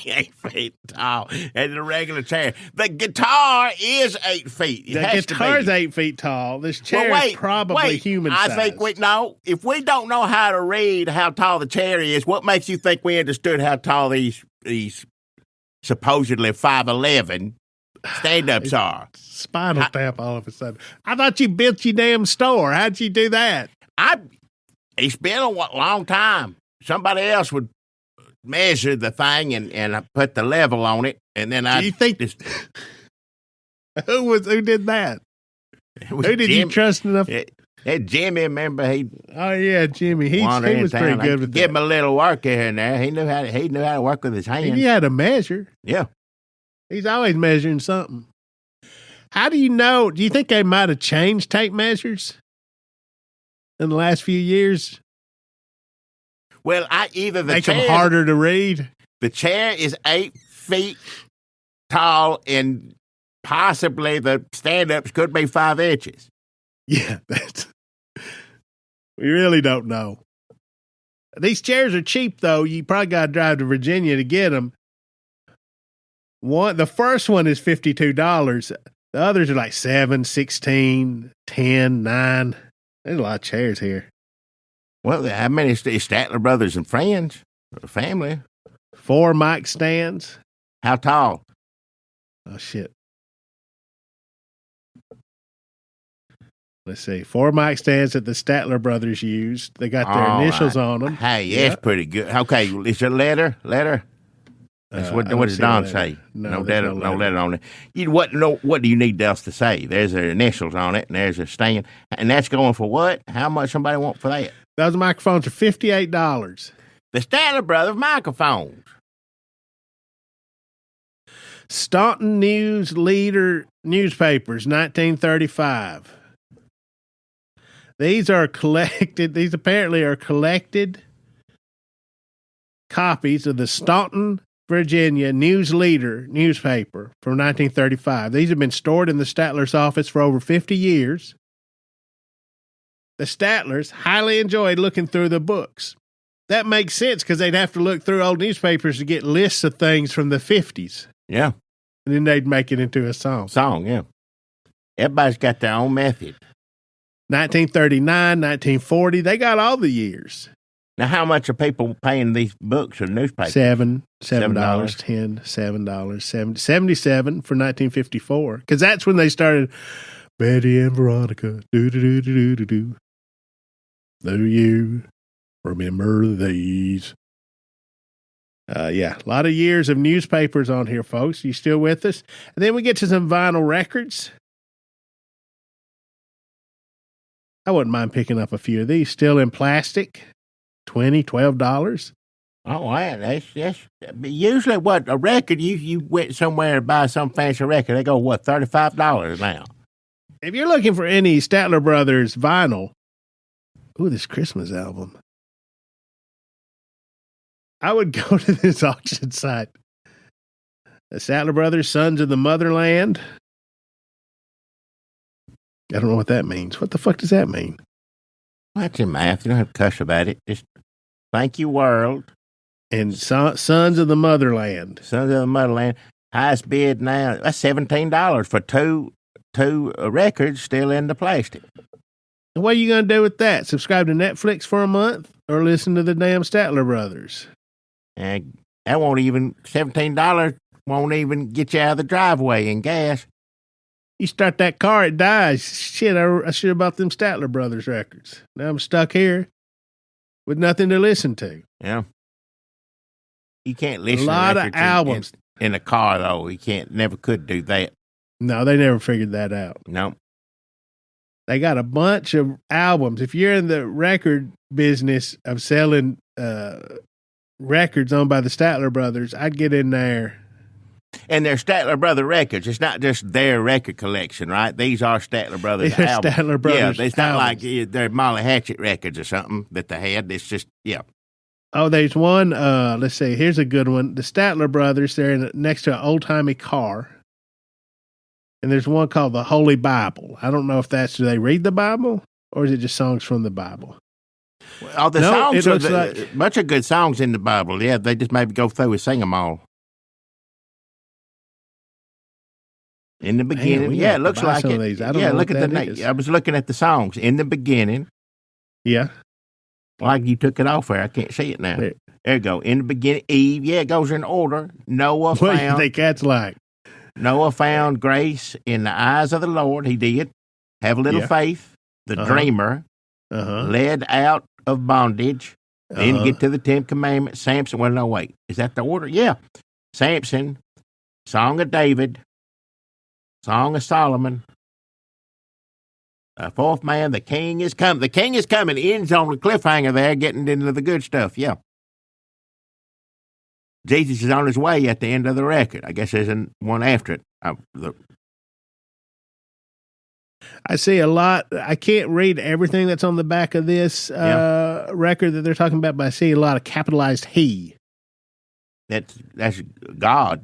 [SPEAKER 2] 8 feet tall. And a regular chair. The guitar is 8 feet.
[SPEAKER 3] The guitar is 8 feet tall. This chair is probably human size.
[SPEAKER 2] I think if we don't know how to read how tall the chair is, what makes you think we understood how tall these supposedly 5'11" stand-ups are?
[SPEAKER 3] Spinal tap all of a sudden. I thought you built your damn store. How'd you do that?
[SPEAKER 2] It's been a long time. Somebody else would measure the thing and put the level on it, and then
[SPEAKER 3] you think who did that? Who did you trust enough?
[SPEAKER 2] Jimmy, remember
[SPEAKER 3] Oh yeah, Jimmy. He was pretty good with that.
[SPEAKER 2] Give him a little work here and there. He knew how to work with his hands.
[SPEAKER 3] He had to measure.
[SPEAKER 2] Yeah,
[SPEAKER 3] he's always measuring something. How do you know? Do you think they might have changed tape measures in the last few years?
[SPEAKER 2] Well, either the
[SPEAKER 3] Make them
[SPEAKER 2] chair,
[SPEAKER 3] harder to read.
[SPEAKER 2] the chair is 8 feet tall, and possibly the stand-ups could be 5 inches.
[SPEAKER 3] Yeah, we really don't know. These chairs are cheap, though. You probably got to drive to Virginia to get them. The first one is $52. The others are like $7, $16, $10, $9. There's a lot of chairs here.
[SPEAKER 2] Well, how many Statler Brothers and friends, family?
[SPEAKER 3] 4 mic stands.
[SPEAKER 2] How tall?
[SPEAKER 3] Oh, shit. Let's see. 4 mic stands that the Statler Brothers used. They got their initials on them.
[SPEAKER 2] Hey, that's pretty good. Okay, is it letter? What does Don say? No letter on it. What do you need else to say? There's their initials on it, and there's a stand. And that's going for what? How much somebody want for that?
[SPEAKER 3] Those microphones are $58.
[SPEAKER 2] The Statler Brothers microphones.
[SPEAKER 3] Staunton News Leader newspapers, 1935. These are collected. These apparently are collected copies of the Staunton, Virginia News Leader newspaper from 1935. These have been stored in the Statler's office for over 50 years. The Statlers highly enjoyed looking through the books. That makes sense because they'd have to look through old newspapers to get lists of things from the 50s.
[SPEAKER 2] Yeah.
[SPEAKER 3] And then they'd make it into a song.
[SPEAKER 2] Yeah. Everybody's got their own method.
[SPEAKER 3] 1939, 1940, they got all the years.
[SPEAKER 2] Now, how much are people paying these books or newspapers?
[SPEAKER 3] $7, $10, $7, 77 for 1954. Because that's when they started Betty and Veronica, do-do-do-do-do-do-do. Do you remember these? Yeah, a lot of years of newspapers on here, folks. You still with us? And then we get to some vinyl records. I wouldn't mind picking up a few of these. Still in plastic, $12.
[SPEAKER 2] Oh, that's usually what a record. You went somewhere to buy some fancy record. They go what, $35 now.
[SPEAKER 3] If you're looking for any Statler Brothers vinyl, this Christmas album, I would go to this auction site. The Statler Brothers, Sons of the Motherland. I don't know what that means. What the fuck does that mean?
[SPEAKER 2] That's your math. You don't have to cuss about it. Just thank you, world.
[SPEAKER 3] And Sons of the Motherland.
[SPEAKER 2] Sons of the Motherland. Highest bid now. That's $17 for two records still in the plastic.
[SPEAKER 3] And what are you going to do with that? Subscribe to Netflix for a month or listen to the damn Statler Brothers?
[SPEAKER 2] And that $17 won't even get you out of the driveway in gas.
[SPEAKER 3] You start that car, it dies. Shit, I should have bought them Statler Brothers records. Now I'm stuck here with nothing to listen to.
[SPEAKER 2] Yeah. You can't listen
[SPEAKER 3] to a lot of
[SPEAKER 2] albums in a car, though. You never could do that.
[SPEAKER 3] No, they never figured that out.
[SPEAKER 2] No.
[SPEAKER 3] They got a bunch of albums. If you're in the record business of selling records owned by the Statler Brothers, I'd get in there.
[SPEAKER 2] And they're Statler Brother records. It's not just their record collection, right? These are Statler Brothers albums.
[SPEAKER 3] Statler Brothers.
[SPEAKER 2] Yeah, it's not like they're Molly Hatchet records or something that they had. It's just, yeah.
[SPEAKER 3] Oh, there's one. Let's see. Here's a good one. The Statler Brothers. They're next to an old-timey car. And there's one called the Holy Bible. I don't know if do they read the Bible or is it just songs from the Bible?
[SPEAKER 2] Well, songs are much of good songs in the Bible. Yeah, they just maybe go through and sing them all. In the beginning, it looks like it.
[SPEAKER 3] These. I don't know
[SPEAKER 2] look at the. I was looking at the songs. In the beginning.
[SPEAKER 3] Yeah.
[SPEAKER 2] Like you took it off there. I can't see it now. There you go. In the beginning, Eve. Yeah, it goes in order. Noah found.
[SPEAKER 3] What do you think that's like?
[SPEAKER 2] Noah found grace in the eyes of the Lord. He did. Have a little faith. The dreamer. Led out of bondage. Then get to the 10th commandment. Samson. Well, no, wait. Is that the order? Yeah. Samson. Song of David. Song of Solomon. Fourth man, the king is coming. The king is coming. Ends on the cliffhanger there, getting into the good stuff. Yeah. Jesus is on his way at the end of the record. I guess there's one after it.
[SPEAKER 3] I see a lot. I can't read everything that's on the back of this record that they're talking about, but I see a lot of capitalized he.
[SPEAKER 2] That's God.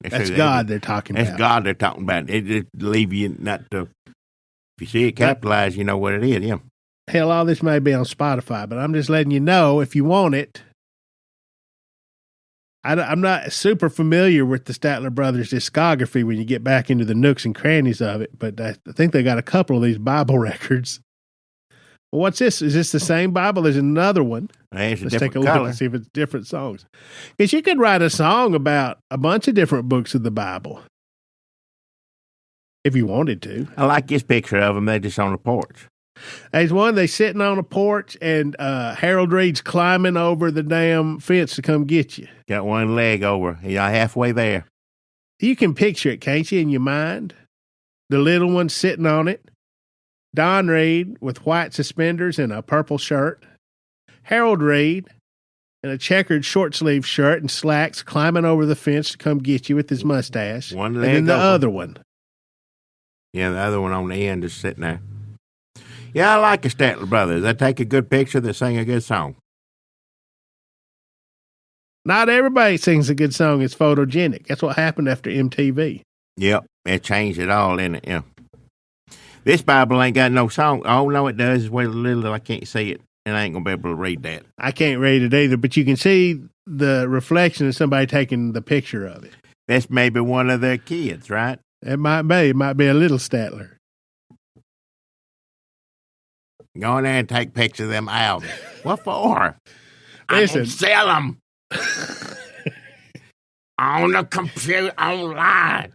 [SPEAKER 3] That's God they're talking about.
[SPEAKER 2] That's God they're talking about. It just leave you not to. If you see it capitalized, you know what it is. Yeah.
[SPEAKER 3] Hell, all this may be on Spotify, but I'm just letting you know if you want it. I'm not super familiar with the Statler Brothers discography when you get back into the nooks and crannies of it, but I think they got a couple of these Bible records. Well, what's this? Is this the same Bible? There's another one.
[SPEAKER 2] It's a
[SPEAKER 3] Let's
[SPEAKER 2] different
[SPEAKER 3] take a look
[SPEAKER 2] color.
[SPEAKER 3] and see if it's different songs. Because you could write a song about a bunch of different books of the Bible if you wanted to.
[SPEAKER 2] I like this picture of them. They're just on the porch.
[SPEAKER 3] There's one, they sitting on a porch, and Harold Reed's climbing over the damn fence to come get you.
[SPEAKER 2] Got one leg over. He's halfway there.
[SPEAKER 3] You can picture it, can't you, in your mind? The little one sitting on it. Don Reed with white suspenders and a purple shirt. Harold Reed in a checkered short-sleeved shirt and slacks climbing over the fence to come get you with his mustache.
[SPEAKER 2] One leg
[SPEAKER 3] and then the
[SPEAKER 2] over.
[SPEAKER 3] other one.
[SPEAKER 2] Yeah, the other one on the end is sitting there. Yeah, I like the Statler Brothers. They take a good picture. They sing a good song.
[SPEAKER 3] Not everybody sings a good song. It's photogenic. That's what happened after MTV.
[SPEAKER 2] Yep, it changed it all, didn't it? Yeah. This Bible ain't got no song. Oh, no, it does. It's way little. I can't see it, and I ain't going to be able to read that.
[SPEAKER 3] I can't read it either, but you can see the reflection of somebody taking the picture of it.
[SPEAKER 2] That's maybe one of their kids, right?
[SPEAKER 3] It might be. It might be a little Statler.
[SPEAKER 2] Go in there and take pictures of them albums. What for?
[SPEAKER 3] Listen.
[SPEAKER 2] I'm gonna sell them on the computer, online.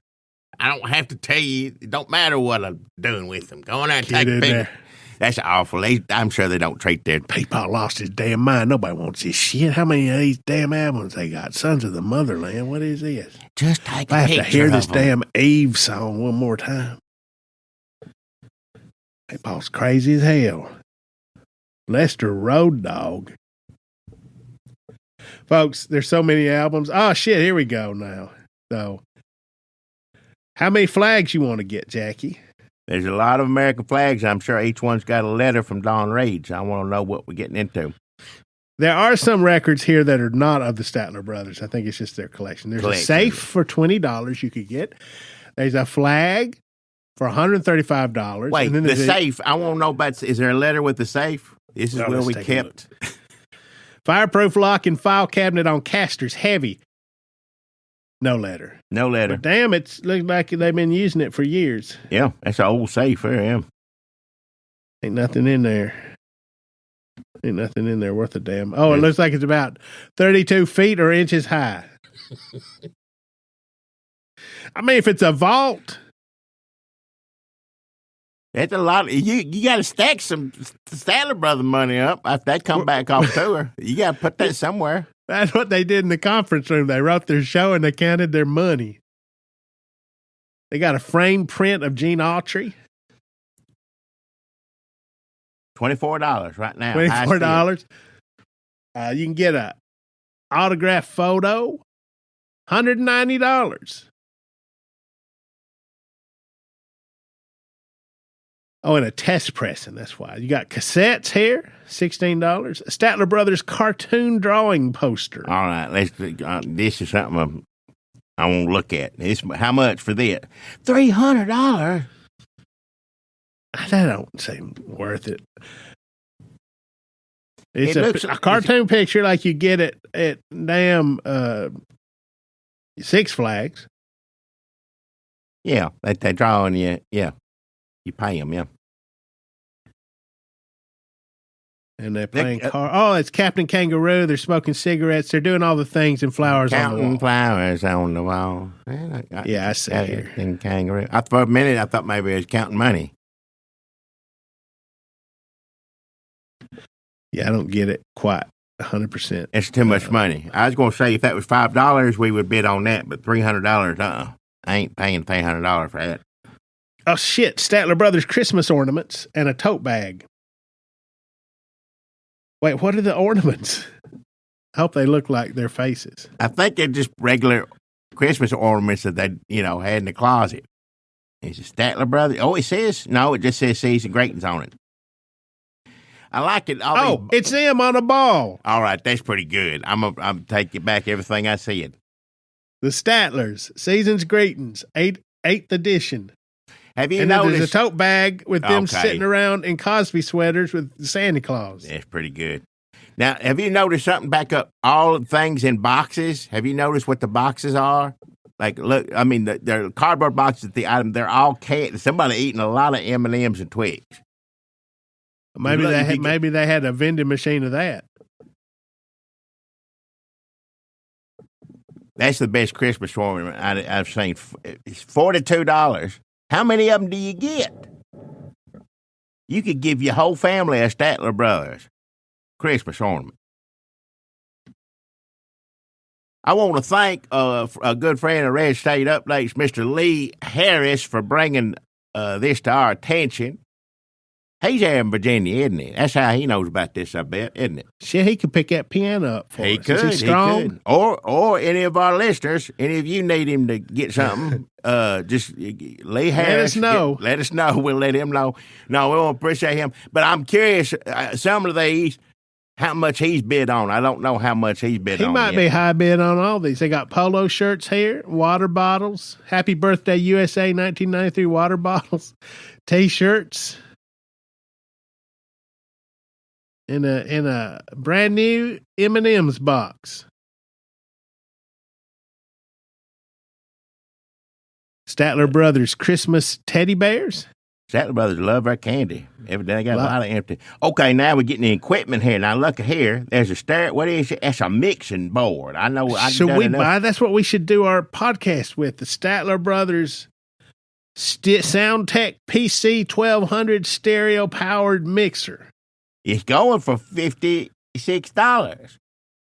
[SPEAKER 2] I don't have to tell you. It don't matter what I'm doing with them. Go in there and take
[SPEAKER 3] in
[SPEAKER 2] pictures.
[SPEAKER 3] there.
[SPEAKER 2] That's awful. I'm sure they don't treat their
[SPEAKER 3] People lost his damn mind. Nobody wants this shit. How many of these damn albums they got? Sons of the Motherland. What is this?
[SPEAKER 2] Just take a
[SPEAKER 3] I have
[SPEAKER 2] picture
[SPEAKER 3] to hear
[SPEAKER 2] of
[SPEAKER 3] this
[SPEAKER 2] them.
[SPEAKER 3] damn Eve song one more time. Paul's crazy as hell. Lester Road Dog. Folks, there's so many albums. Oh, shit, here we go now. So, how many flags you want to get, Jackie?
[SPEAKER 2] There's a lot of American flags. I'm sure each one's got a letter from Don Reed. So I want to know what we're getting into.
[SPEAKER 3] There are some records here that are not of the Statler Brothers. I think it's just their collection. There's a safe for $20 you could get. There's a flag for $135.
[SPEAKER 2] Wait,
[SPEAKER 3] and then
[SPEAKER 2] the
[SPEAKER 3] there's
[SPEAKER 2] safe. I want to know about. Is there a letter with the safe? This is
[SPEAKER 3] Oh,
[SPEAKER 2] where
[SPEAKER 3] let's
[SPEAKER 2] we
[SPEAKER 3] take a
[SPEAKER 2] kept.
[SPEAKER 3] fireproof lock and file cabinet on casters, heavy. No letter.
[SPEAKER 2] No letter.
[SPEAKER 3] But damn, it looks like they've been using it for years.
[SPEAKER 2] Yeah, that's an old safe there. Yeah.
[SPEAKER 3] Ain't nothing in there. Ain't nothing in there worth a damn. Oh, it looks like it's about 32 feet or inches high. I mean, if it's a vault.
[SPEAKER 2] That's a lot. You got to stack some Statler Brother money up after they come back off tour. You got to put that somewhere.
[SPEAKER 3] That's what they did in the conference room. They wrote their show and they counted their money. They got a frame print of Gene Autry.
[SPEAKER 2] $24 right now.
[SPEAKER 3] $24. You can get a autograph photo. $190. Oh, and a test pressing. That's why. You got cassettes here. $16. A Statler Brothers cartoon drawing poster.
[SPEAKER 2] All right, let's. This is something I want to look at. How much for this? $300.
[SPEAKER 3] That don't seem worth it. It's
[SPEAKER 2] It looks
[SPEAKER 3] a
[SPEAKER 2] like-
[SPEAKER 3] cartoon picture like you get at damn Six Flags.
[SPEAKER 2] Yeah, they draw on you. Yeah, you pay them. Yeah.
[SPEAKER 3] And they're playing Oh, it's Captain Kangaroo. They're smoking cigarettes. They're doing all the things and flowers on the
[SPEAKER 2] Counting
[SPEAKER 3] wall.
[SPEAKER 2] flowers on the wall.
[SPEAKER 3] Yeah, I see here.
[SPEAKER 2] And kangaroo. For a minute, I thought maybe it was counting money.
[SPEAKER 3] Yeah, I don't get it quite 100%.
[SPEAKER 2] It's too much money. I was going to say if that was $5, we would bid on that, but $300, I ain't paying $300 for that.
[SPEAKER 3] Oh, shit. Statler Brothers Christmas ornaments and a tote bag. Wait, what are the ornaments? I hope they look like their faces.
[SPEAKER 2] I think they're just regular Christmas ornaments that they, had in the closet. Is it Statler Brothers? Oh, it says no. It just says seasoned greetings on it. I like it.
[SPEAKER 3] It's them on a ball.
[SPEAKER 2] All right, that's pretty good. I'm taking back everything I said.
[SPEAKER 3] The Statlers, Season's Greetings, 8th edition.
[SPEAKER 2] Have you
[SPEAKER 3] and
[SPEAKER 2] noticed?
[SPEAKER 3] There's a tote bag with them sitting around in Cosby sweaters with Santa Claus.
[SPEAKER 2] That's pretty good. Now, have you noticed something back up? All the things in boxes. Have you noticed what the boxes are? Like, look, I mean, the cardboard boxes, the item, they're all canned. Somebody eating a lot of M&Ms and Twix.
[SPEAKER 3] Maybe they had a vending machine of that.
[SPEAKER 2] That's the best Christmas ornament I've seen. It's $42. How many of them do you get? You could give your whole family a Statler Brothers Christmas ornament. I want to thank a good friend of Red State Updates, Mr. Lee Harris, for bringing this to our attention. He's there in Virginia, isn't he? That's how he knows about this, I bet, isn't it?
[SPEAKER 3] Shit, he could pick that piano up for us.
[SPEAKER 2] He could. Or any of our listeners, any of you need him to get something, just Lee Harris. Let us know. We'll let him know. No, we won't appreciate him. But I'm curious, some of these, how much he's bid on. I don't know how much he's bid on.
[SPEAKER 3] He might be high bid on all these. They got polo shirts here, water bottles, Happy Birthday USA 1993 water bottles, T-shirts. In a brand new M&M's box. Statler Brothers Christmas teddy bears.
[SPEAKER 2] Statler Brothers love our candy. Evidently, got a lot of empty. Okay, now we're getting the equipment here. Now look here. There's a stereo. What is it? That's a mixing board. I know.
[SPEAKER 3] Should we buy? That's what we should do our podcast with. The Statler Brothers Soundtech PC 1200 stereo powered mixer.
[SPEAKER 2] It's going for $56.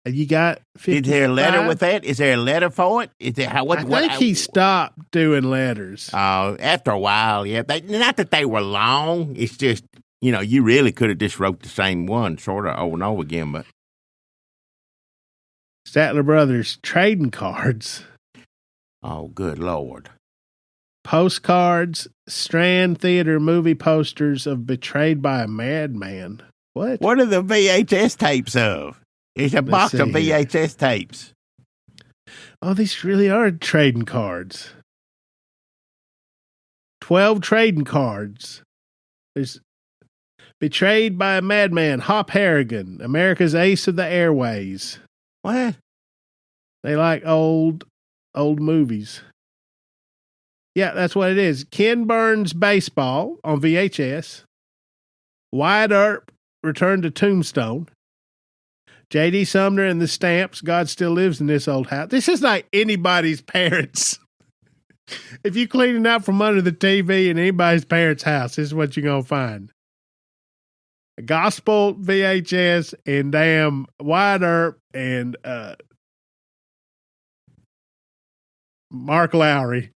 [SPEAKER 3] You got $55?
[SPEAKER 2] Is there a letter with that? Is there a letter for it? Is there how?
[SPEAKER 3] I think he stopped doing letters.
[SPEAKER 2] After a while, yeah. Not that they were long. It's just, you really could have just wrote the same one sort of over and over again. But
[SPEAKER 3] Statler Brothers trading cards.
[SPEAKER 2] Oh, good Lord.
[SPEAKER 3] Postcards, Strand Theater movie posters of Betrayed by a Madman. What?
[SPEAKER 2] What are the VHS tapes of? It's a box of VHS tapes.
[SPEAKER 3] Oh, these really are trading cards. 12 trading cards. There's Betrayed by a Madman, Hop Harrigan, America's Ace of the Airways.
[SPEAKER 2] What?
[SPEAKER 3] They like old movies. Yeah, that's what it is. Ken Burns Baseball on VHS. Wyatt Earp Return to Tombstone. J.D. Sumner and the Stamps, God Still Lives in This Old House. This is like anybody's parents. If you clean it out from under the TV in anybody's parents' house, this is what you're going to find. A gospel VHS and damn Wyatt Earp and Mark Lowry.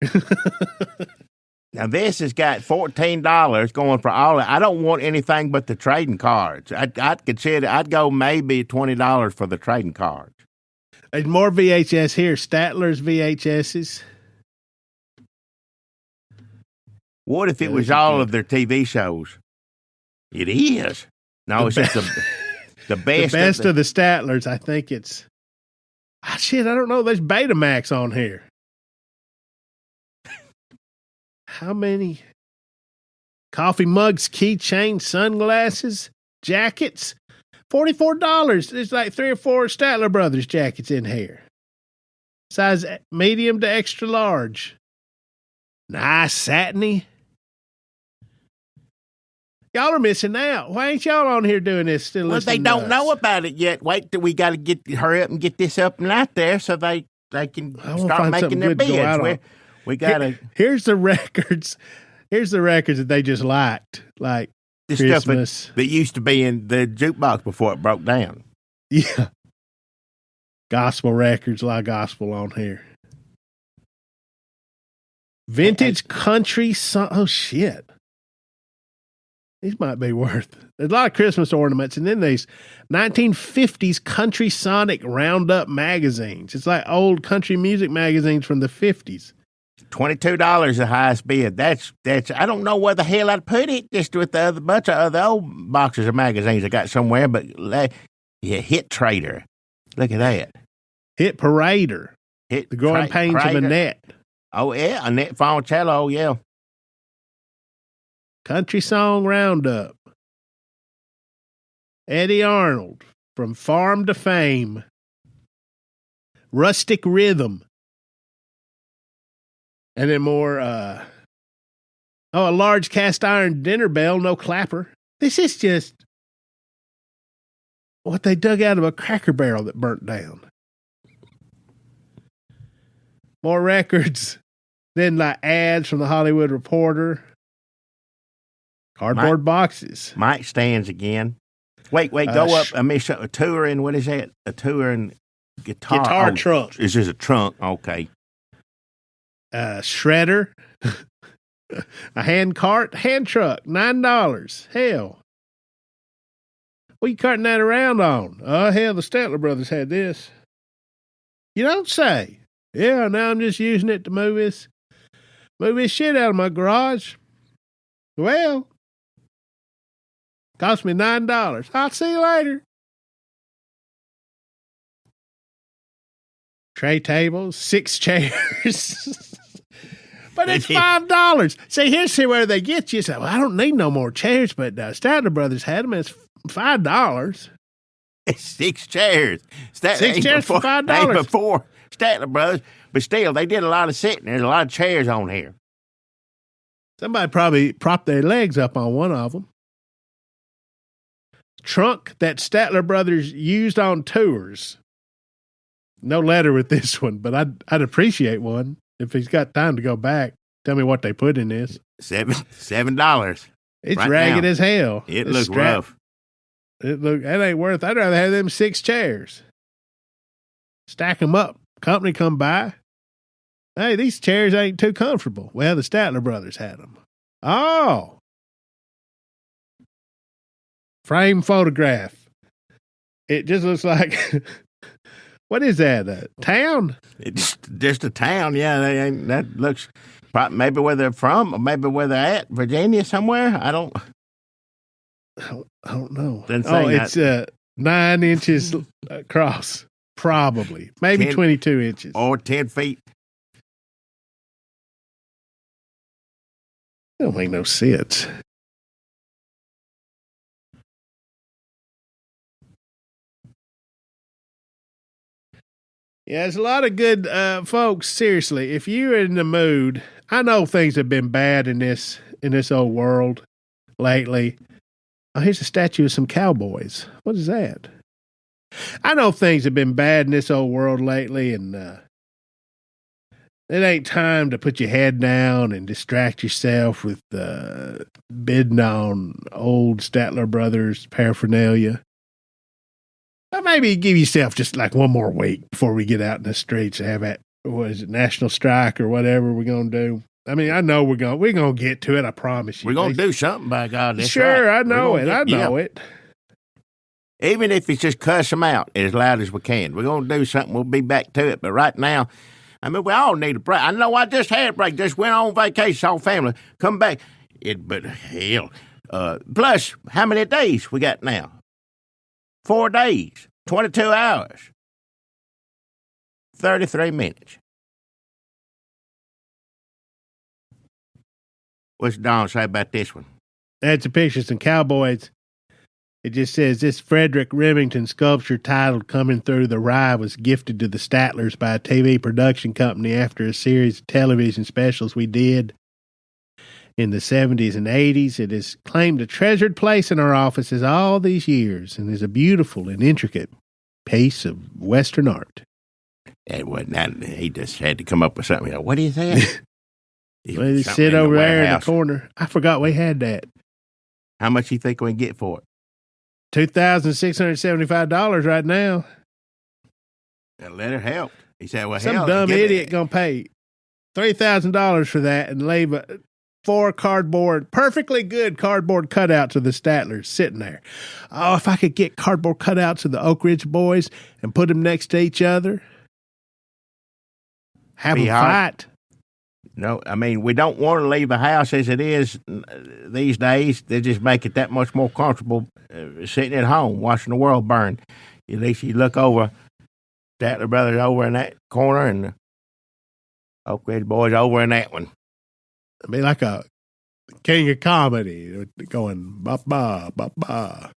[SPEAKER 2] Now, this has got $14 going for all. I don't want anything but the trading cards. I'd go maybe $20 for the trading cards.
[SPEAKER 3] There's more VHS here. Statler's VHSs.
[SPEAKER 2] What if it was all of their TV shows? It is. No, it's just the best.
[SPEAKER 3] The best of the Statlers. I think it's. I don't know. There's Betamax on here. How many? Coffee mugs, keychains, sunglasses, jackets. $44. There's like 3 or 4 Statler Brothers jackets in here. Size medium to extra large. Nice satiny. Y'all are missing out. Why ain't y'all on here doing this? Still listening?
[SPEAKER 2] Well, they don't know about it yet. Wait till we got to hurry up and get this up and out there so they can start making their bids. We gotta.
[SPEAKER 3] Here's the records. Here's the records that they just liked, like
[SPEAKER 2] the
[SPEAKER 3] Christmas.
[SPEAKER 2] Stuff that used to be in the jukebox before it broke down.
[SPEAKER 3] Yeah, gospel records, a lot of gospel on here. Vintage country song. Oh shit, these might be worth. There's a lot of Christmas ornaments, and then these 1950s country sonic roundup magazines. It's like old country music magazines from the 50s.
[SPEAKER 2] $22 the highest bid. That's. I don't know where the hell I'd put it. Just with the other bunch of other old boxes of magazines I got somewhere. But Hit Trader. Look at that.
[SPEAKER 3] Hit Parader. The growing pains of Annette.
[SPEAKER 2] Oh yeah, Annette Foncello. Yeah.
[SPEAKER 3] Country Song Roundup. Eddie Arnold, From Farm to Fame. Rustic Rhythm. And then more, a large cast iron dinner bell, no clapper. This is just what they dug out of a Cracker Barrel that burnt down. More records. Then like ads from the Hollywood Reporter. Cardboard boxes.
[SPEAKER 2] Mic stands again. Wait, go up. I missed a touring. What is that? A touring guitar.
[SPEAKER 3] Guitar trunk.
[SPEAKER 2] Is this a trunk? Okay.
[SPEAKER 3] Shredder. A hand cart, hand truck, $9. Hell. What are you carting that around on? Oh, hell, the Statler Brothers had this. You don't say. Yeah, now I'm just using it to move this shit out of my garage. Well, cost me $9. I'll see you later. Tray tables, 6 chairs. But it's $5. See, here's where they get you. So, well, I don't need no more chairs, but Statler Brothers had them. It's $5.
[SPEAKER 2] It's 6 chairs.
[SPEAKER 3] 6 chairs for $5.
[SPEAKER 2] Ain't before Statler Brothers, but still, they did a lot of sitting. There's a lot of chairs on here.
[SPEAKER 3] Somebody probably propped their legs up on one of them. Trunk that Statler Brothers used on tours. No letter with this one, but I'd appreciate one. If he's got time to go back, tell me what they put in this.
[SPEAKER 2] $7.
[SPEAKER 3] It's right ragged now. As hell.
[SPEAKER 2] It looks rough.
[SPEAKER 3] That ain't worth. I'd rather have them 6 chairs. Stack them up. Company come by. Hey, these chairs ain't too comfortable. Well, the Statler Brothers had them. Oh. Frame photograph. It just looks like, what is that? A town?
[SPEAKER 2] It's just a town. Yeah, that looks maybe where they're from, or maybe where they're at, Virginia somewhere. I don't
[SPEAKER 3] know. It's 9 inches across, probably, maybe 22 inches
[SPEAKER 2] or 10 feet.
[SPEAKER 3] That don't make no sense. Yeah, there's a lot of good folks. Seriously, if you're in the mood, I know things have been bad in this old world lately. Oh, here's a statue of some cowboys. What is that? I know things have been bad in this old world lately, and it ain't time to put your head down and distract yourself with bidding on old Statler Brothers paraphernalia. Or maybe give yourself just like one more week before we get out in the streets and have that, what is it, national strike or whatever we're going to do. I mean, I know we're going to get to it. I promise you.
[SPEAKER 2] We're going to do something, by God. That's
[SPEAKER 3] sure,
[SPEAKER 2] right.
[SPEAKER 3] I know it. I know it.
[SPEAKER 2] Even if it's just cuss them out as loud as we can. We're going to do something. We'll be back to it. But right now, I mean, we all need a break. I know I just had a break. Just went on vacation, all family. Come back. But hell. Plus, how many days we got now? 4 days, 22 hours, 33 minutes. What's Don say about this one?
[SPEAKER 3] That's a picture of some cowboys. It just says, this Frederick Remington sculpture titled Coming Through the Rye was gifted to the Statlers by a TV production company after a series of television specials we did in the 70s and 80s. It has claimed a treasured place in our offices all these years and is a beautiful and intricate piece of Western art.
[SPEAKER 2] He just had to come up with something. What is that?
[SPEAKER 3] Well, sit over there in the corner. I forgot we had that.
[SPEAKER 2] How much do you think we can get for it?
[SPEAKER 3] $2,675 right now.
[SPEAKER 2] That letter helped. He said, well,
[SPEAKER 3] some dumb idiot going to pay $3,000 for that and leave 4 perfectly good cardboard cutouts of the Statlers sitting there. Oh, if I could get cardboard cutouts of the Oak Ridge boys and put them next to each other, have them fight.
[SPEAKER 2] No, I mean, we don't want to leave the house as it is these days. They just make it that much more comfortable sitting at home watching the world burn. At least you look over, Statler Brothers over in that corner, and the Oak Ridge Boys over in that one.
[SPEAKER 3] It'd be like a king of comedy going ba-ba, ba-ba.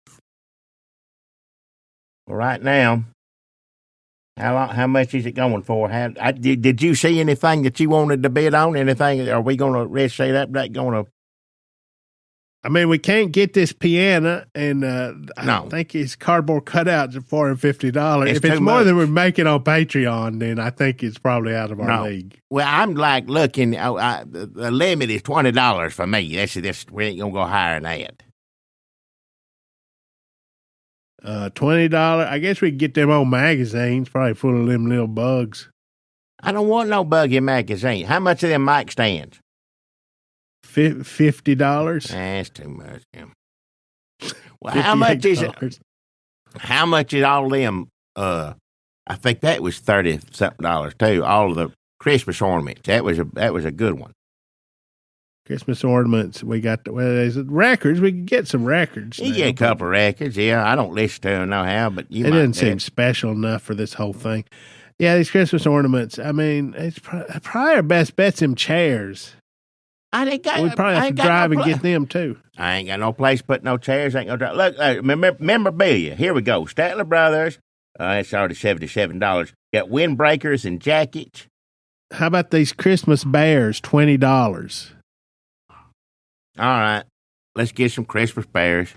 [SPEAKER 2] Well, right now, how much is it going for? Did you see anything that you wanted to bid on? Anything? Are we going to register that? Going to?
[SPEAKER 3] I mean, we can't get this piano, and I think his cardboard cutouts are $450. If it's more than we're making on Patreon, then I think it's probably out of our league.
[SPEAKER 2] Well, I'm like looking. The limit is $20 for me. That's we ain't gonna go higher than that.
[SPEAKER 3] $20. I guess we can get them old magazines, probably full of them little bugs.
[SPEAKER 2] I don't want no buggy magazine. How much are them mic stands?
[SPEAKER 3] $50.
[SPEAKER 2] That's too much. Well, how much is it? How much is all them? I think that was $30-something too. All of the Christmas ornaments. That was a good one.
[SPEAKER 3] Christmas ornaments. We got there's records. We can get some records.
[SPEAKER 2] You get a couple of records. Yeah, I don't listen to them no how, but it
[SPEAKER 3] doesn't seem special enough for this whole thing. Yeah, these Christmas ornaments. I mean, it's probably our best bet's them chairs. We probably have to drive and get them too.
[SPEAKER 2] I ain't got no place to put no chairs. Ain't gonna drive. Look, memorabilia. Here we go. Statler Brothers. It's already $77. Got windbreakers and jackets.
[SPEAKER 3] How about these Christmas bears? $20.
[SPEAKER 2] All right, let's get some Christmas bears.